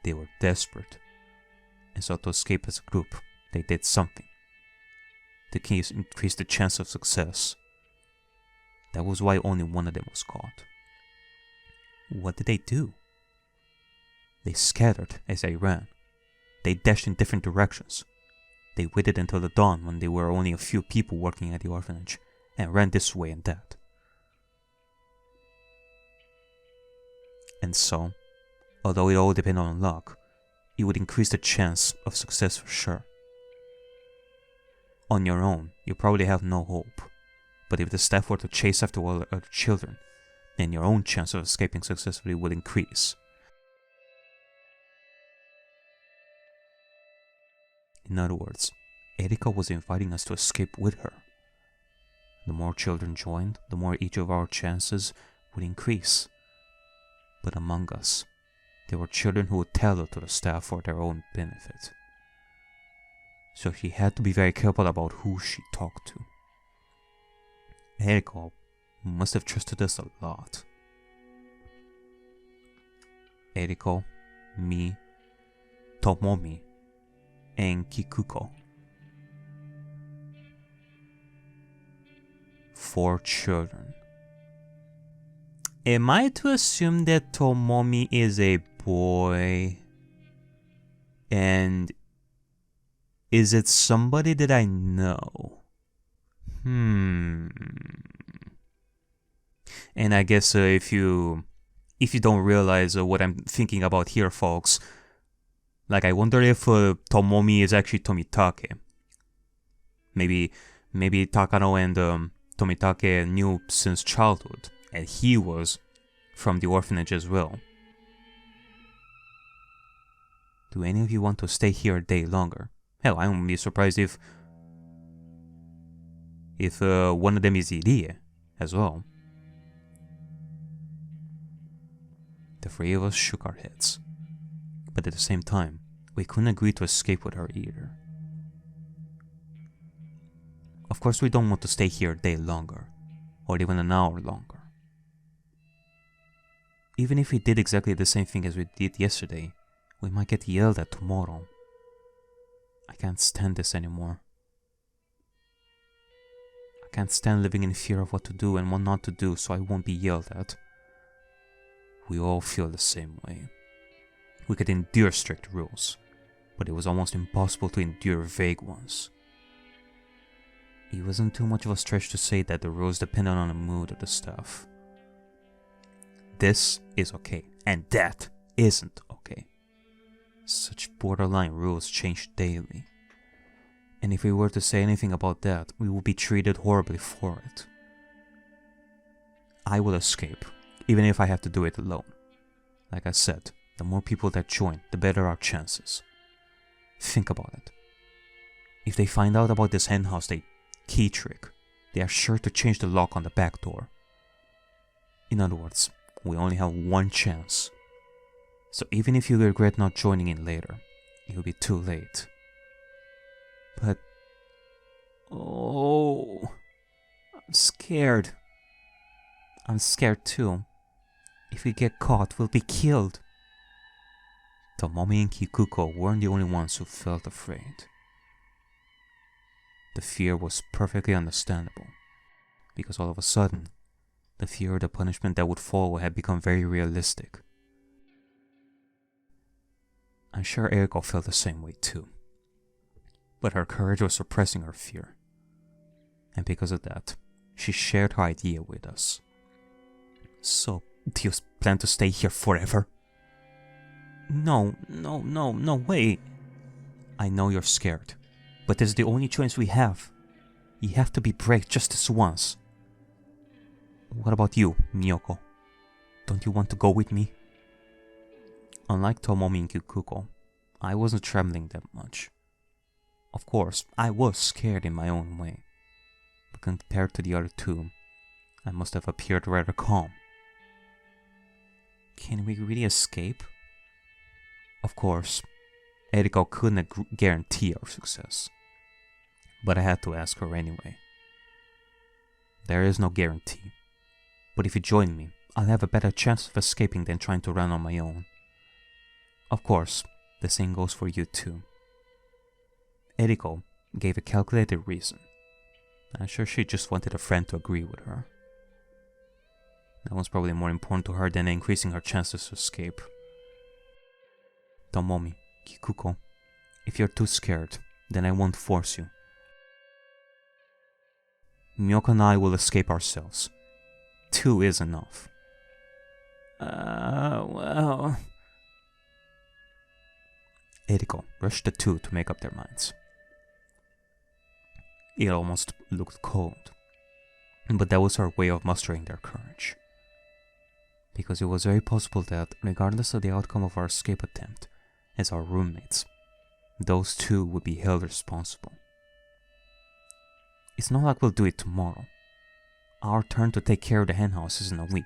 They were desperate. And so to escape as a group, they did something. The keys increased the chance of success. That was why only one of them was caught. What did they do? They scattered as they ran. They dashed in different directions. They waited until the dawn when there were only a few people working at the orphanage, and ran this way and that. And so, although it all depended on luck, it would increase the chance of success for sure. On your own, you probably have no hope, but if the staff were to chase after all other children, then your own chance of escaping successfully would increase. In other words, Erika was inviting us to escape with her. The more children joined, the more each of our chances would increase. But among us, there were children who would tattle to the staff for their own benefit. So she had to be very careful about who she talked to. Eriko must have trusted us a lot. Eriko, me, Tomomi, and Kikuko. 4 children. Am I to assume that Tomomi is a boy? And is it somebody that I know? And I guess if you don't realize what I'm thinking about here, folks, like I wonder if Tomomi is actually Tomitake. Maybe Takano and Tomitake knew since childhood, and he was from the orphanage as well. Do any of you want to stay here a day longer? Hell, I wouldn't be surprised if one of them is Irie as well. The three of us shook our heads, but at the same time, we couldn't agree to escape with her either. Of course, we don't want to stay here a day longer, or even an hour longer. Even if we did exactly the same thing as we did yesterday, we might get yelled at tomorrow. I can't stand this anymore. I can't stand living in fear of what to do and what not to do so I won't be yelled at. We all feel the same way. We could endure strict rules, but it was almost impossible to endure vague ones. It wasn't too much of a stretch to say that the rules depended on the mood of the staff. This is okay, and that isn't okay. Such borderline rules change daily, and if we were to say anything about that, we would be treated horribly for it. I will escape, even if I have to do it alone. Like I said, the more people that join, the better our chances. Think about it. If they find out about this henhouse key trick, they are sure to change the lock on the back door. In other words, we only have one chance. So even if you regret not joining in later, it will be too late. But... oh... I'm scared. I'm scared too. If we get caught, we'll be killed. Tomomi and Kikuko weren't the only ones who felt afraid. The fear was perfectly understandable, because all of a sudden, the fear of the punishment that would follow had become very realistic. I'm sure Ariakey felt the same way too, but her courage was suppressing her fear, and because of that, she shared her idea with us. So, do you plan to stay here forever? No way. I know you're scared, but this is the only choice we have. You have to be brave just this once. What about you, Miyoko? Don't you want to go with me? Unlike Tomomi and Kikuko, I wasn't trembling that much. Of course, I was scared in my own way, but compared to the other two, I must have appeared rather calm. Can we really escape? Of course, Ariakey couldn't guarantee our success, but I had to ask her anyway. There is no guarantee, but if you join me, I'll have a better chance of escaping than trying to run on my own. Of course, the same goes for you too. Ariakey gave a calculated reason. I'm sure she just wanted a friend to agree with her. That was probably more important to her than increasing her chances to escape. Tomomi, Kikuko, if you're too scared, then I won't force you. Miyoko and I will escape ourselves. 2 is enough. Well... Ariakey rushed the 2 to make up their minds. It almost looked cold, but that was her way of mustering their courage. Because it was very possible that, regardless of the outcome of our escape attempt, as our roommates, those 2 would be held responsible. It's not like we'll do it tomorrow. Our turn to take care of the henhouse is in a week.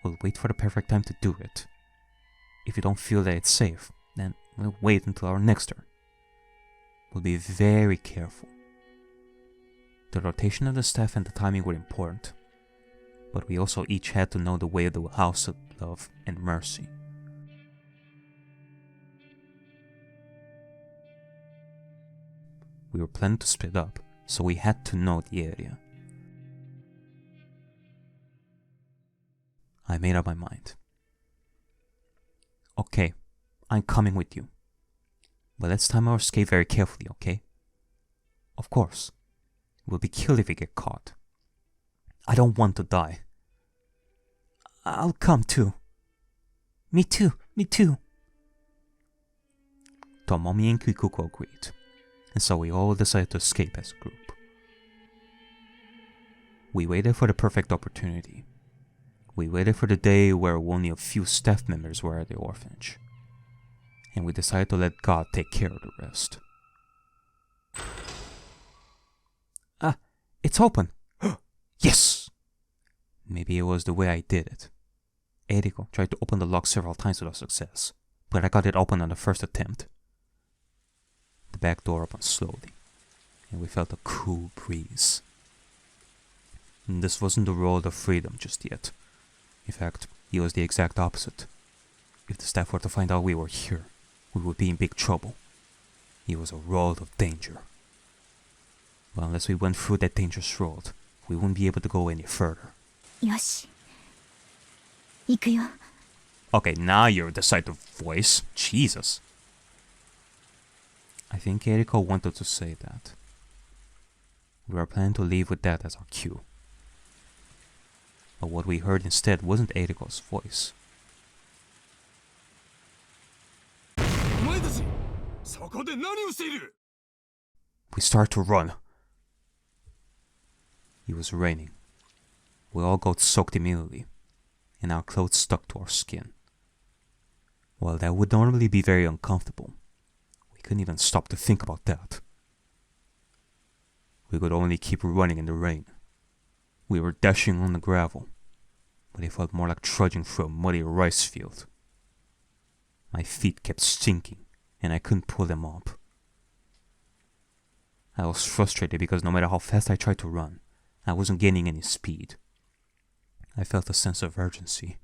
We'll wait for the perfect time to do it. If you don't feel that it's safe, then we'll wait until our next turn. We'll be very careful. The rotation of the staff and the timing were important, but we also each had to know the way of the house of love and mercy. We were planning to split up, so we had to know the area. I made up my mind. Okay, I'm coming with you. But let's time our escape very carefully, okay? Of course, we'll be killed if we get caught. I don't want to die. I'll come too. Me too. Tomomi and Kikuko agreed, and so we all decided to escape as a group. We waited for the perfect opportunity. We waited for the day where only a few staff members were at the orphanage. And we decided to let God take care of the rest. Ah, it's open! Yes! Maybe it was the way I did it. Eriko tried to open the lock several times without success, but I got it open on the first attempt. The back door opened slowly, and we felt a cool breeze. And this wasn't the world of freedom just yet. In fact, it was the exact opposite. If the staff were to find out we were here, we would be in big trouble. It was a world of danger. But unless we went through that dangerous road, we wouldn't be able to go any further. Yoshi. Ikuyo. Okay, now you're the side of voice. Jesus. I think Eriko wanted to say that. We were planning to leave with that as our cue. But what we heard instead wasn't Eriko's voice. We started to run. It was raining. We all got soaked immediately, and our clothes stuck to our skin. While that would normally be very uncomfortable, we couldn't even stop to think about that. We could only keep running in the rain. We were dashing on the gravel, but it felt more like trudging through a muddy rice field. My feet kept sinking, and I couldn't pull them up. I was frustrated because no matter how fast I tried to run, I wasn't gaining any speed. I felt a sense of urgency.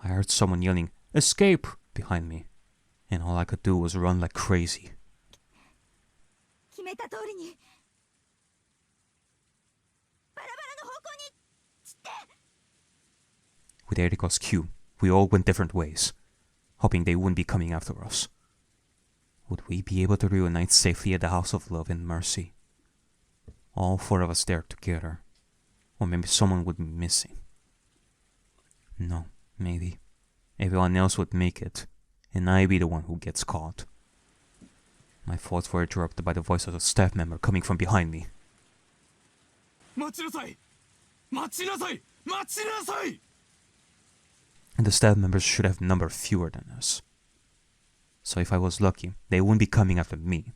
I heard someone yelling, "Escape!" behind me, and all I could do was run like crazy. With Eriko's cue, we all went different ways, hoping they wouldn't be coming after us. Would we be able to reunite safely at the House of Love and Mercy? All four of us there together. Or maybe someone would be missing. No, maybe. Everyone else would make it, and I'd be the one who gets caught. My thoughts were interrupted by the voice of a staff member coming from behind me. And the staff members should have numbered fewer than us. So if I was lucky, they wouldn't be coming after me.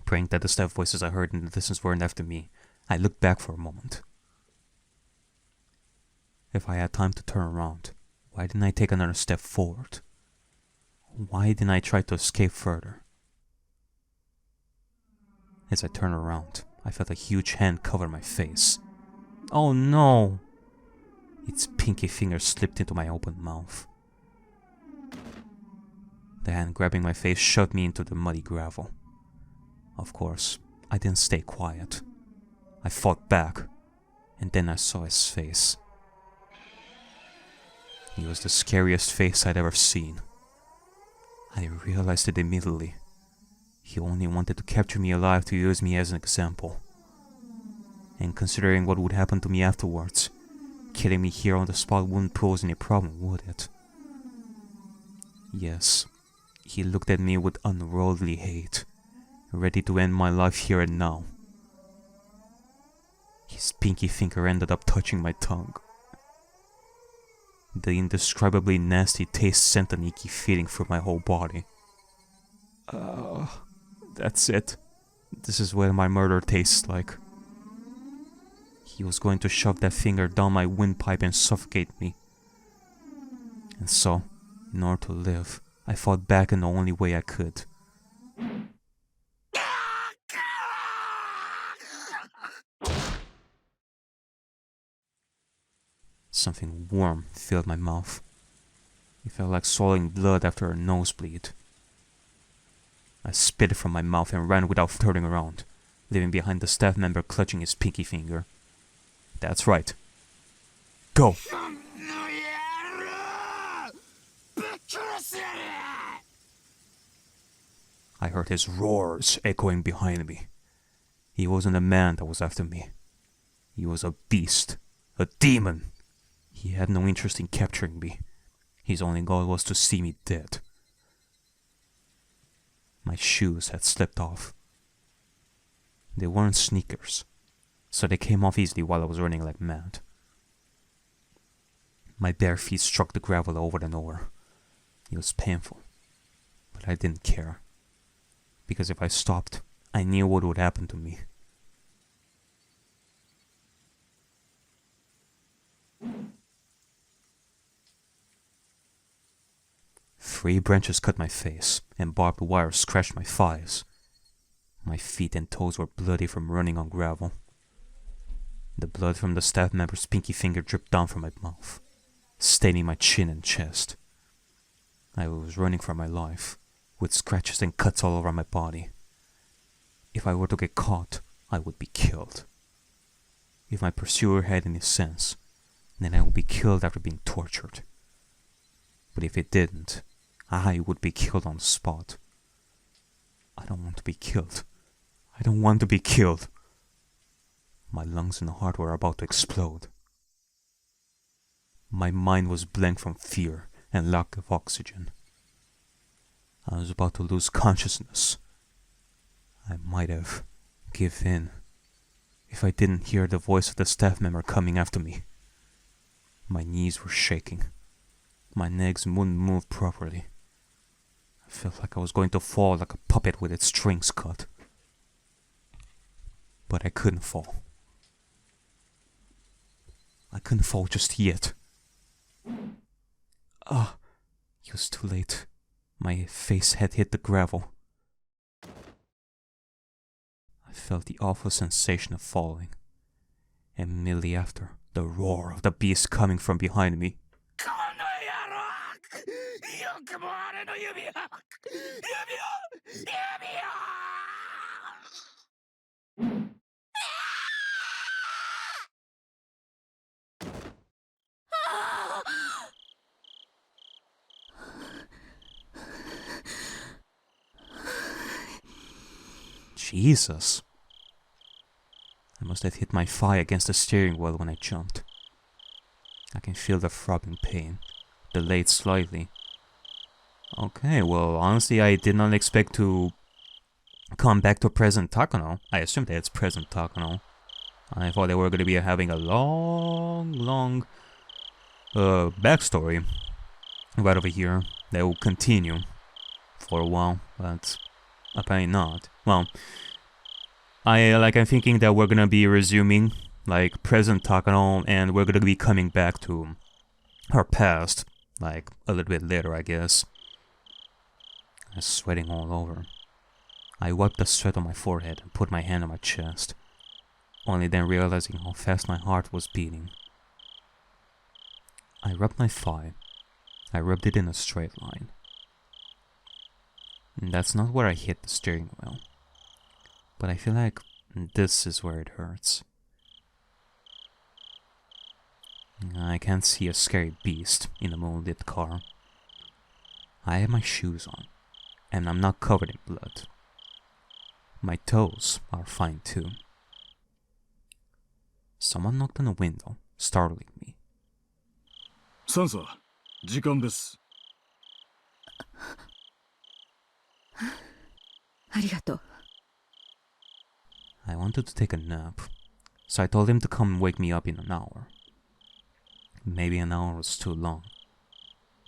Praying that the staff voices I heard in the distance weren't after me, I looked back for a moment. If I had time to turn around, why didn't I take another step forward? Why didn't I try to escape further? As I turned around, I felt a huge hand cover my face. Oh no! Its pinky finger slipped into my open mouth. The hand grabbing my face shoved me into the muddy gravel. Of course, I didn't stay quiet. I fought back, and then I saw his face. It was the scariest face I'd ever seen. I realized it immediately. He only wanted to capture me alive to use me as an example. And considering what would happen to me afterwards, killing me here on the spot wouldn't pose any problem, would it? Yes, he looked at me with unworldly hate, ready to end my life here and now. His pinky finger ended up touching my tongue. The indescribably nasty taste sent an icky feeling through my whole body. That's it. This is what my murder tastes like. He was going to shove that finger down my windpipe and suffocate me. And so, in order to live, I fought back in the only way I could. Something warm filled my mouth. It felt like swallowing blood after a nosebleed. I spit it from my mouth and ran without turning around, leaving behind the staff member clutching his pinky finger. That's right. Go! I heard his roars echoing behind me. He wasn't a man that was after me. He was a beast, a demon. He had no interest in capturing me. His only goal was to see me dead. My shoes had slipped off. They weren't sneakers, so they came off easily while I was running like mad. My bare feet struck the gravel over and over. It was painful, but I didn't care, because if I stopped, I knew what would happen to me. Three branches cut my face, and barbed wire scratched my thighs. My feet and toes were bloody from running on gravel. The blood from the staff member's pinky finger dripped down from my mouth, staining my chin and chest. I was running for my life, with scratches and cuts all over my body. If I were to get caught, I would be killed. If my pursuer had any sense, then I would be killed after being tortured. But if it didn't, I would be killed on the spot. I don't want to be killed. I don't want to be killed. My lungs and heart were about to explode. My mind was blank from fear and lack of oxygen. I was about to lose consciousness. I might have given in if I didn't hear the voice of the staff member coming after me. My knees were shaking. My legs wouldn't move properly. I felt like I was going to fall like a puppet with its strings cut. But I couldn't fall. I couldn't fall just yet. It was too late. My face had hit the gravel. I felt the awful sensation of falling, and immediately after, the roar of the beast coming from behind me. Jesus. I must have hit my thigh against the steering wheel when I jumped. I can feel the throbbing pain, delayed slightly. Okay, well, honestly, I did not expect to come back to present Takano. I assumed that it's present Takano. I thought they were going to be having a long backstory right over here that will continue for a while, but apparently not. Well, I'm thinking that we're gonna be resuming like present Takano, and we're gonna be coming back to her past like a little bit later, I guess. I'm sweating all over. I wiped the sweat on my forehead and put my hand on my chest, only then realizing how fast my heart was beating. I rubbed my thigh. I rubbed it in a straight line. And that's not where I hit the steering wheel, but I feel like this is where it hurts. I can't see a scary beast in a moonlit car. I have my shoes on, and I'm not covered in blood. My toes are fine too. Someone knocked on the window, startling me. Sansa, 時間です。ありがとう。 I wanted to take a nap, so I told him to come wake me up in an hour. Maybe an hour was too long.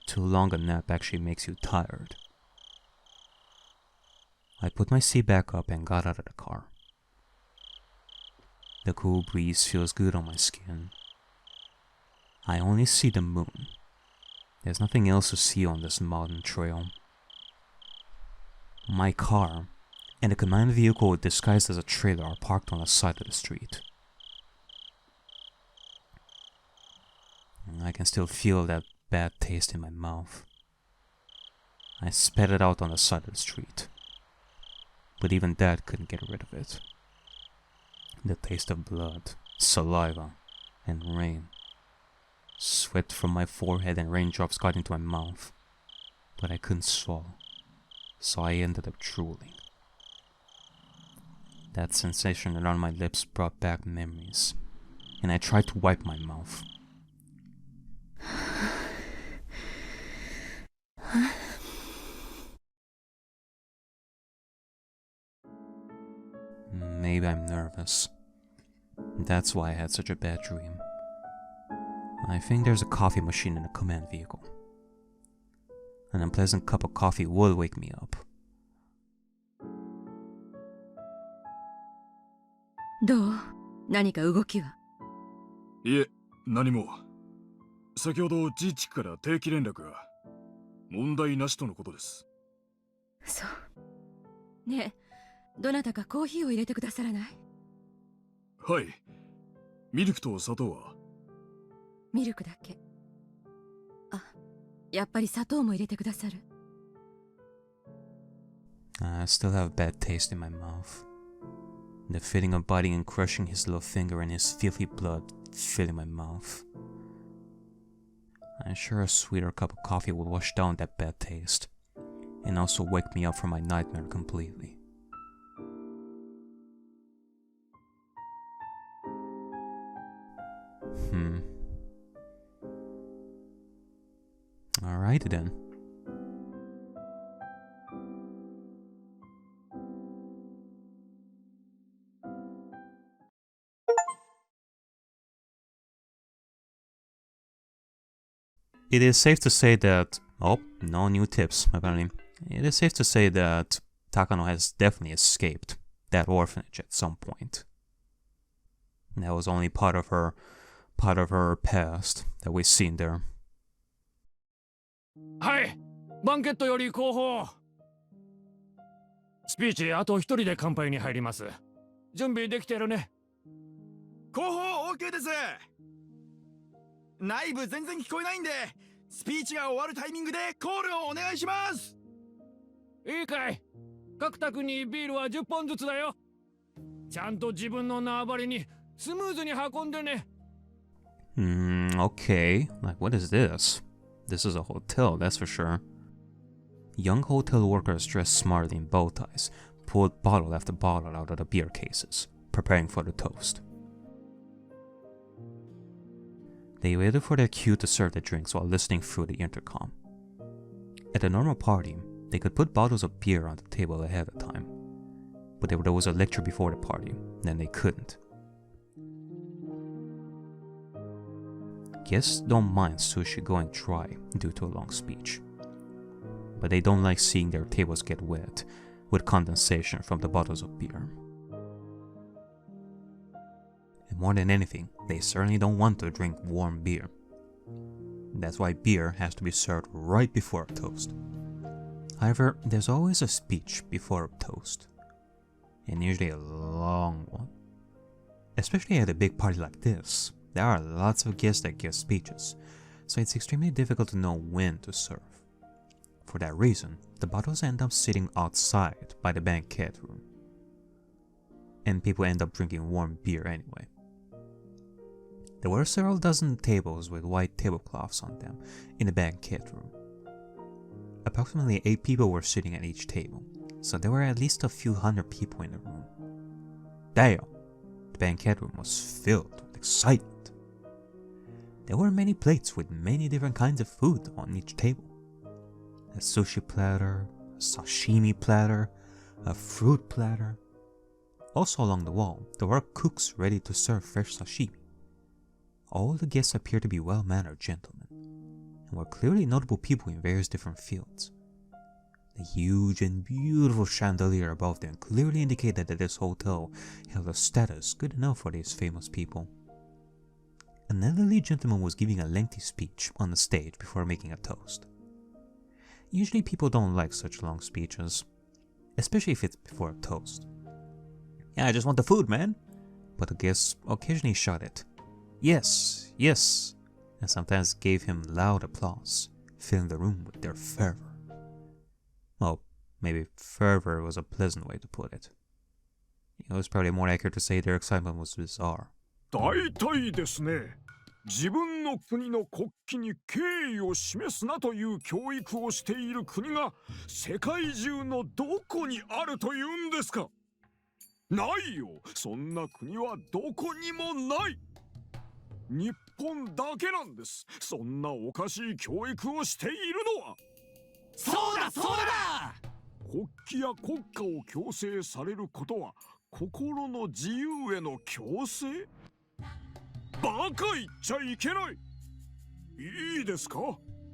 Too long a nap actually makes you tired. I put my seat back up and got out of the car. The cool breeze feels good on my skin. I only see the moon. There's nothing else to see on this mountain trail. My car and a command vehicle disguised as a trailer are parked on the side of the street. I can still feel that bad taste in my mouth. I spat it out on the side of the street, but even that couldn't get rid of it. The taste of blood, saliva, and rain. Sweat from my forehead and raindrops got into my mouth, but I couldn't swallow, so I ended up drooling. That sensation around my lips brought back memories, and I tried to wipe my mouth. maybe I'm nervous. That's why I had such a bad dream. I think there's a coffee machine in the command vehicle. An unpleasant cup of coffee will wake me up. どう？何か動きは？いえ、何も。先ほど自治から定期連絡が。問題なしとのことです。そう。ねえ、どなたかコーヒーを入れてくださらない？はい。ミルクと砂糖は？ミルクだけ。あ、やっぱり砂糖も入れてくださる？ I still have a bad taste in my mouth. The feeling of biting and crushing his little finger and his filthy blood filling my mouth. I'm sure a sweeter cup of coffee would wash down that bad taste, and also wake me up from my nightmare completely. Alrighty then. It is safe to say that... Oh, no new tips, apparently. It is safe to say that Takano has definitely escaped that orphanage at some point. That was only part of her past that we've seen there. はい、バンケットより後方。スピーチあと一人で乾杯に入ります。準備できてるね。後方 OK です。内部全然聞こえないんで、スピーチが終わるタイミングでコールをお願いします。いいかい。各宅にビールは10本ずつだよ。ちゃんと自分の縄張りにスムーズに運んでね。Okay. Like, what is this? This is a hotel, that's for sure. Young hotel workers dressed smartly in bow ties pulled bottle after bottle out of the beer cases, preparing for the toast. They waited for their cue to serve the drinks while listening through the intercom. At a normal party, they could put bottles of beer on the table ahead of time. But if there was a lecture before the party, then they couldn't. Guests don't mind sushi going dry due to a long speech. But they don't like seeing their tables get wet with condensation from the bottles of beer. And more than anything, they certainly don't want to drink warm beer. That's why beer has to be served right before a toast. However, there's always a speech before a toast, and usually a long one. Especially at a big party like this, there are lots of guests that give speeches, so it's extremely difficult to know when to serve. For that reason, the bottles end up sitting outside by the banquet room, and people end up drinking warm beer anyway. There were several dozen tables with white tablecloths on them in the banquet room. Approximately 8 people were sitting at each table, so there were at least a few hundred people in the room. Damn! The banquet room was filled with excitement. There were many plates with many different kinds of food on each table. A sushi platter, a sashimi platter, a fruit platter. Also along the wall, there were cooks ready to serve fresh sashimi. All the guests appeared to be well-mannered gentlemen, and were clearly notable people in various different fields. The huge and beautiful chandelier above them clearly indicated that this hotel held a status good enough for these famous people. An elderly gentleman was giving a lengthy speech on the stage before making a toast. Usually people don't like such long speeches, especially if it's before a toast. Yeah, I just want the food, man! But the guests occasionally shouted, "Yes, yes," and sometimes gave him loud applause, filling the room with their fervor. Well, maybe fervor was a pleasant way to put it. It was probably more accurate to say their excitement was bizarre. 大体ですね。自分の国の国旗に敬意を示すなという教育をしている国が世界中のどこにあるというんですか。ないよ。そんな国はどこにもない。日本だけなんです。そんなおかしい教育をしているのは。そうだそうだ。国旗や国歌を強制されることは心の自由への強制？バカ言っちゃいけない。いいですか？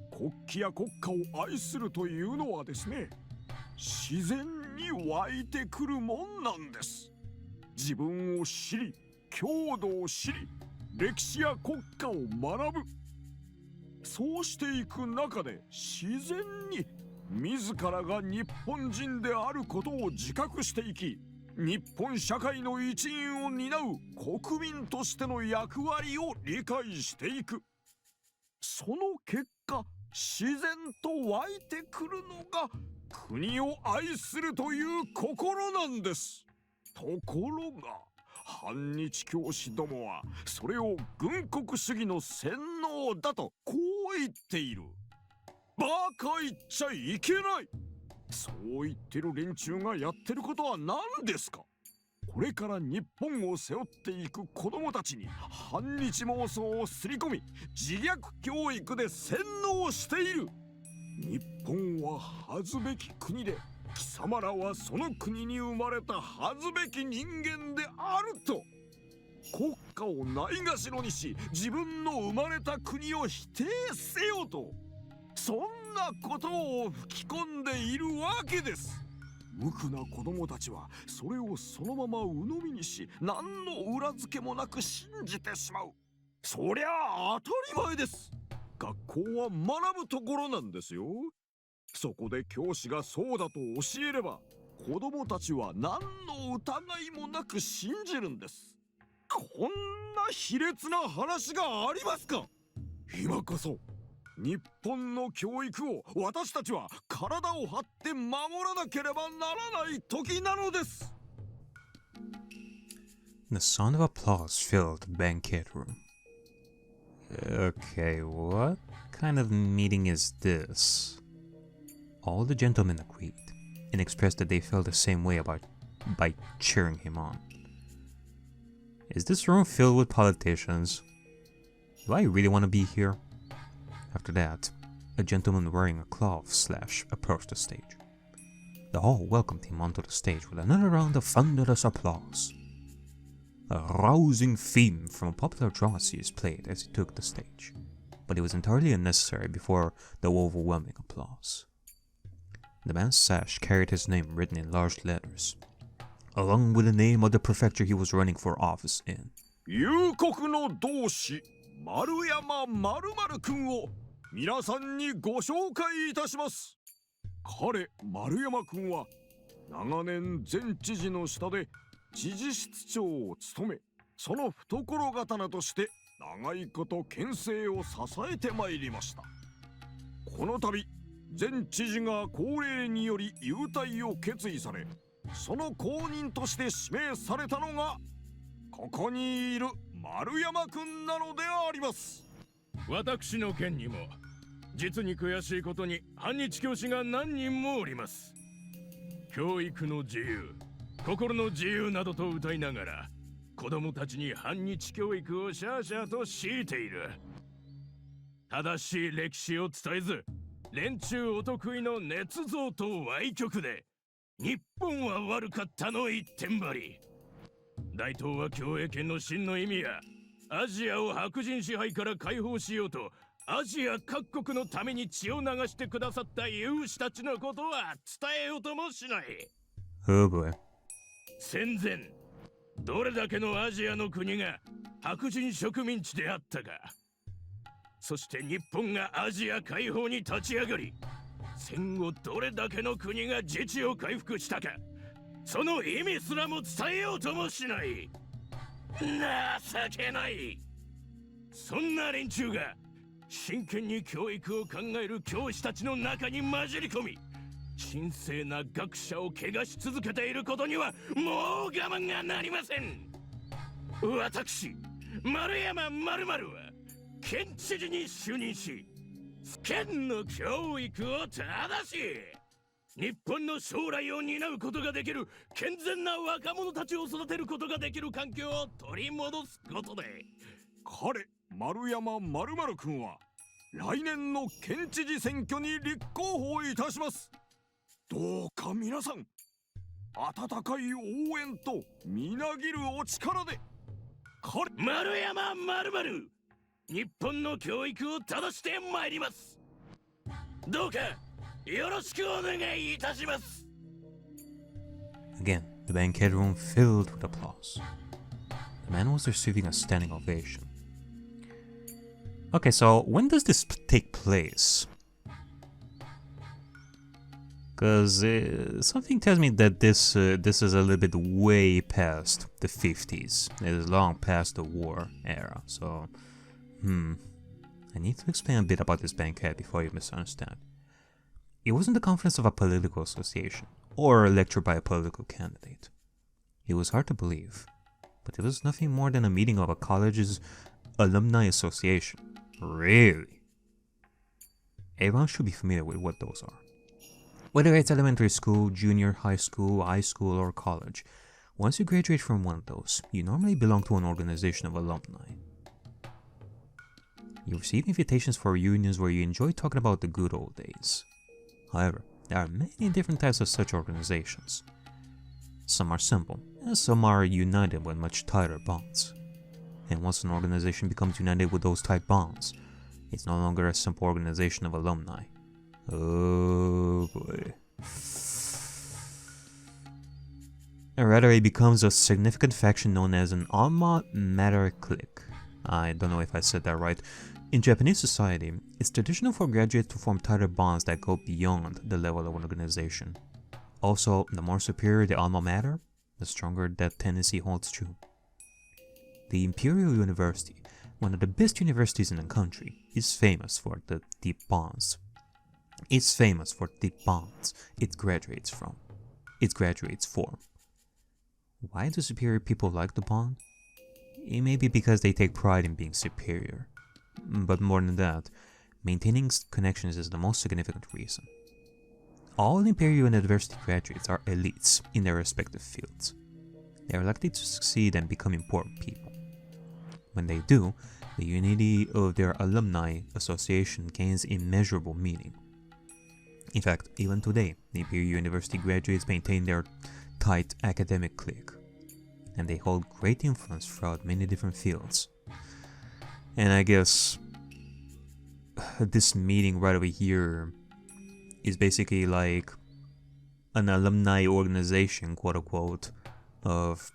国旗や国歌を愛するというのはですね、自然に湧いてくるもんなんです。自分を知り、郷土を知り、歴史や国家を学ぶ。そうしていく中で自然に自らが日本人であることを自覚していき、日本社会の一員を担う国民としての役割を理解していく。その結果、自然と湧いてくるのが国を愛するという心なんです。ところが反日教師どもはそれを軍国主義の洗脳だとこう言っている。バカ言っちゃいけない。そう言ってる連中がやってることは何ですか？これから日本を背負っていく子供たちに反日妄想をすり込み、自虐教育で洗脳している。日本は恥ずべき国で、貴様らはその国に生まれた恥ずべき人間であると。国家をないがしろにし、自分の生まれた国を否定せよと、そんなことを吹き込んでいるわけです。無垢な子供たちはそれをそのまま鵜呑みにし、何の裏付けもなく信じてしまう。そりゃあ当たり前です。学校は学ぶところなんですよ。そこで教師がそうだと教えれば、子供たちは何の疑いもなく信じるんです。こんな卑劣な話がありますか？今こそ日本の教育を私たちは体を張って守らなければならない時なのです。 The sound of applause filled the banquet room. Okay, what kind of meeting is this? All the gentlemen agreed and expressed that they felt the same way by cheering him on. Is this room filled with politicians? Do I really want to be here? After that, a gentleman wearing a cloth slash approached the stage. The hall welcomed him onto the stage with another round of thunderous applause. A rousing theme from a popular drama series played as he took the stage, but it was entirely unnecessary before the overwhelming applause. The man's sash carried his name written in large letters, along with the name of the prefecture he was running for office in. 夕刻の同志丸山〇〇くんを皆さんにご紹介いたします。彼丸山くんは長年前知事の下で知事室長を務め、その懐刀として長いこと県政を支えてまいりました。この度前知事が高齢により勇退を決意され、その後任として指名されたのがここにいる丸山くんなのであります。私の県にも実に悔しいことに反日教師が何人もおります。教育の自由、心の自由などと歌いながら子供たちに反日教育をシャーシャーと強いている。正しい歴史を伝えず、連中お得意の捏造と歪曲で日本は悪かったの一点張り。大東亜共栄圏の真の意味やアジアを白人支配から解放しようとアジア各国のために血を流してくださった勇士たちのことは伝えようともしない。Oh boy. 戦前どれだけのアジアの国が白人植民地であったか。そして日本がアジア解放に立ち上がり、戦後どれだけの国が自治を回復したか、その意味すらも伝えようともしない。情けない。そんな連中が真剣に教育を考える教師たちの中に混じり込み、神聖な学者を汚し続けていることにはもう我慢がなりません。私丸山〇〇は県知事に就任し、県の教育を正し日本の将来を担うことができる健全な若者たちを育てることができる環境を取り戻すことで、彼丸山〇〇くんは来年の県知事選挙に立候補いたします。どうか皆さん、温かい応援とみなぎるお力で丸山丸々日本の教育を正してまいります。どうかよろしくお願いいたします。 Again, the banquet room filled with applause. The man was receiving a standing ovation. Okay, so when does this take place? Because something tells me that this is a little bit way past the 50s. It is long past the war era, so... I need to explain a bit about this banquet before you misunderstand. It wasn't the conference of a political association, or a lecture by a political candidate. It was hard to believe, but it was nothing more than a meeting of a college's alumni association. Really? Everyone should be familiar with what those are. Whether it's elementary school, junior high school, or college, once you graduate from one of those, you normally belong to an organization of alumni. You receive invitations for reunions where you enjoy talking about the good old days. However, there are many different types of such organizations. Some are simple, and some are united with much tighter bonds. And once an organization becomes united with those tight bonds, it's no longer a simple organization of alumni. Oh boy. Or rather, it becomes a significant faction known as an alma mater clique. I don't know if I said that right. In Japanese society, it's traditional for graduates to form tighter bonds that go beyond the level of an organization. Also, the more superior the alma mater, the stronger that tendency holds true. The Imperial University, one of the best universities in the country, is famous for the deep bonds. It's famous for deep bonds its graduates form. Why do superior people like the bond? It may be because they take pride in being superior. But more than that, maintaining connections is the most significant reason. All Imperial University graduates are elites in their respective fields. They are likely to succeed and become important people. When they do, the unity of their alumni association gains immeasurable meaning. In fact, even today, the Imperial University graduates maintain their tight academic clique, and they hold great influence throughout many different fields. And I guess this meeting right over here is basically like an alumni organization, quote unquote, of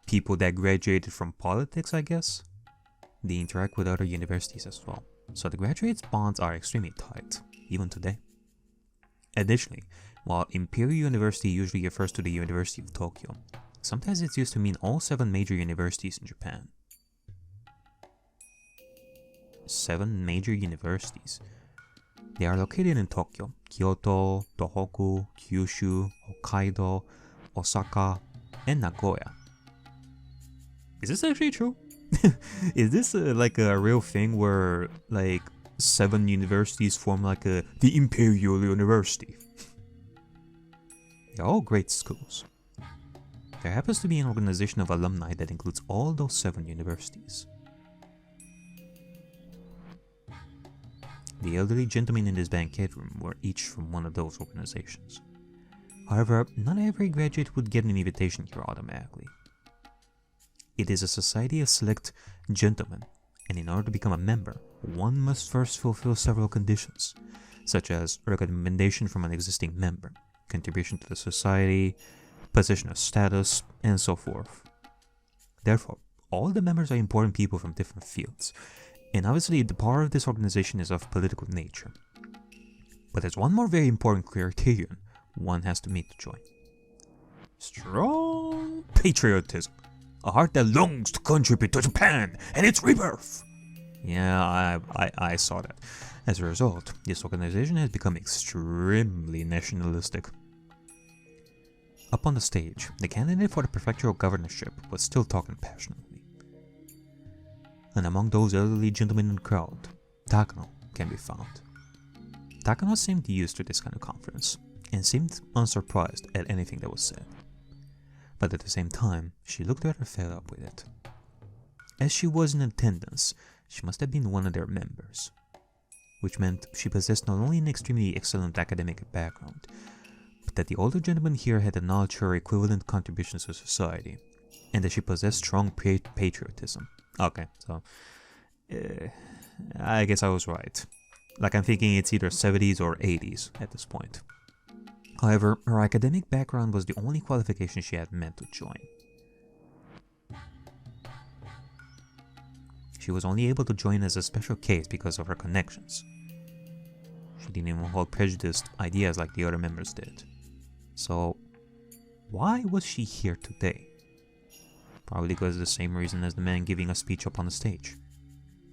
people that graduated from politics, I guess. They interact with other universities as well, so the graduates' bonds are extremely tight, even today. Additionally, while Imperial University usually refers to the University of Tokyo, sometimes it's used to mean all 7 major universities in Japan. 7 major universities. They are located in Tokyo, Kyoto, Tohoku, Kyushu, Hokkaido, Osaka, and Nagoya. Is this actually true? Is this like a real thing where like 7 universities form like the Imperial University? They're all great schools. There happens to be an organization of alumni that includes all those 7 universities. The elderly gentlemen in this banquet room were each from one of those organizations. However, not every graduate would get an invitation here automatically. It is a society of select gentlemen, and in order to become a member, one must first fulfill several conditions, such as recommendation from an existing member, contribution to the society, position of status, and so forth. Therefore, all the members are important people from different fields, and obviously the power of this organization is of political nature. But there's one more very important criterion one has to meet to join. Strong patriotism. A heart that longs to contribute to Japan and its rebirth. Yeah, I saw that. As a result, this organization has become extremely nationalistic. Up on the stage, the candidate for the prefectural governorship was still talking passionately. And among those elderly gentlemen in the crowd, Takano can be found. Takano seemed used to this kind of conference, and seemed unsurprised at anything that was said. But at the same time, she looked rather fed up with it. As she was in attendance, she must have been one of their members, which meant she possessed not only an extremely excellent academic background, that the older gentleman here had acknowledged her equivalent contributions to society, and that she possessed strong patriotism. Okay, so I guess I was right. Like, I'm thinking it's either 70s or 80s at this point. However, her academic background was the only qualification she had meant to join. She was only able to join as a special case because of her connections. She didn't even hold prejudiced ideas like the other members did. So, why was she here today? Probably because of the same reason as the man giving a speech up on the stage.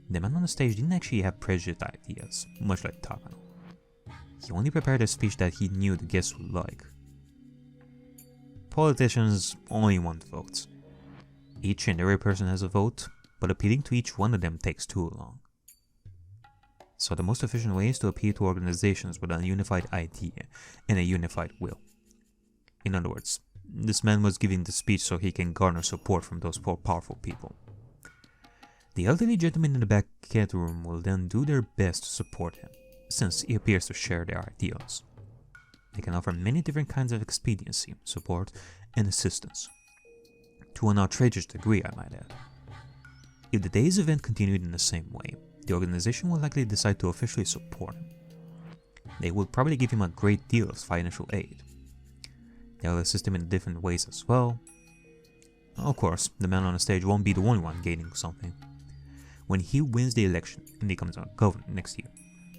The man on the stage didn't actually have prejudiced ideas, much like Takano. He only prepared a speech that he knew the guests would like. Politicians only want votes. Each and every person has a vote, but appealing to each one of them takes too long. So the most efficient way is to appeal to organizations with a unified idea and a unified will. In other words, this man was giving the speech so he can garner support from those powerful people. The elderly gentlemen in the back room will then do their best to support him, since he appears to share their ideals. They can offer many different kinds of expediency, support, and assistance. To an outrageous degree, I might add. If the day's event continued in the same way, the organization will likely decide to officially support him. They will probably give him a great deal of financial aid. They'll assist him in different ways as well. Of course, the man on the stage won't be the only one gaining something. When he wins the election and becomes a governor next year,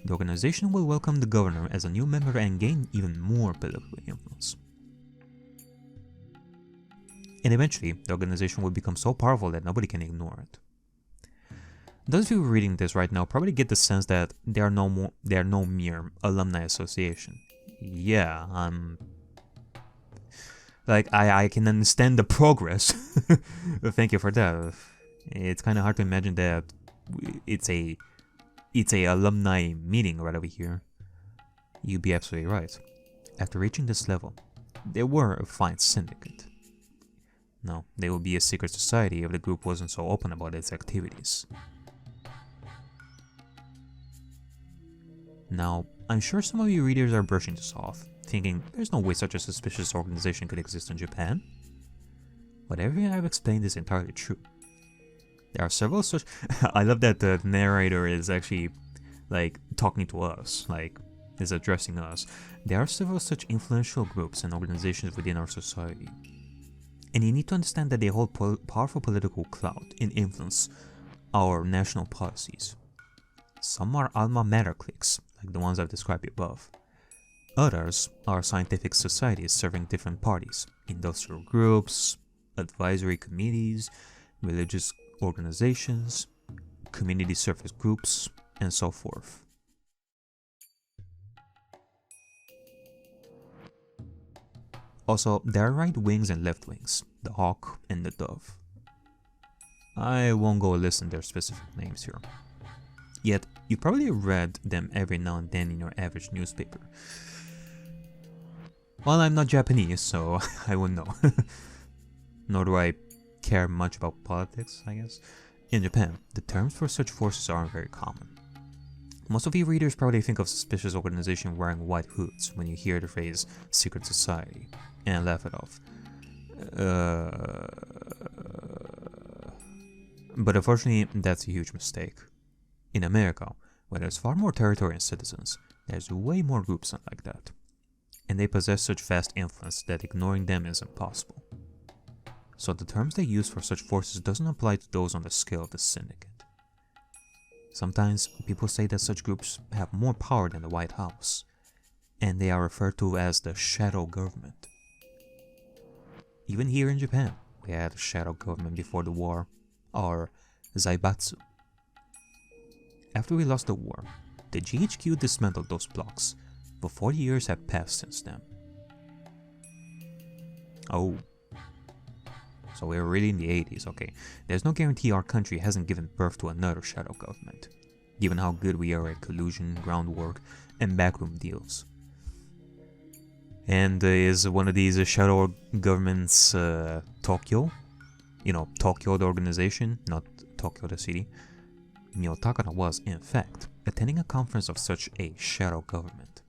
the organization will welcome the governor as a new member and gain even more political influence. And eventually, the organization will become so powerful that nobody can ignore it. Those of you reading this right now probably get the sense that they are no mere alumni association. Yeah, I can understand the progress. Thank you for that. It's kind of hard to imagine that it's a alumni meeting right over here. You'd be absolutely right. After reaching this level, they were a fine syndicate. No, they would be a secret society if the group wasn't so open about its activities. Now, I'm sure some of you readers are brushing this off, thinking there's no way such a suspicious organization could exist in Japan. But everything I've explained is entirely true. There are several such... I love that the narrator is actually, like, talking to us, like, is addressing us. There are several such influential groups and organizations within our society. And you need to understand that they hold powerful political clout and influence our national policies. Some are alma mater cliques, like the ones I've described above. Others are scientific societies serving different parties, industrial groups, advisory committees, religious organizations, community service groups, and so forth. Also, there are right wings and left wings, the hawk and the dove. I won't go listen their specific names here. Yet, you probably read them every now and then in your average newspaper. Well, I'm not Japanese, so I wouldn't know. Nor do I care much about politics, I guess. In Japan, the terms for such forces aren't very common. Most of you readers probably think of suspicious organization wearing white hoods when you hear the phrase secret society, and laugh it off. But unfortunately, that's a huge mistake. In America, where there's far more territory and citizens, there's way more groups like that. And they possess such vast influence that ignoring them is impossible. So the terms they use for such forces doesn't apply to those on the scale of the syndicate. Sometimes people say that such groups have more power than the White House, and they are referred to as the shadow government. Even here in Japan, we had a shadow government before the war, or Zaibatsu. After we lost the war, the GHQ dismantled those blocks, but 40 years have passed since then. Oh. So we're really in the 80s, okay. There's no guarantee our country hasn't given birth to another shadow government, given how good we are at collusion, groundwork, and backroom deals. And is one of these shadow governments Tokyo? You know, Tokyo the organization, not Tokyo the city. Takano was, in fact, attending a conference of such a shadow government.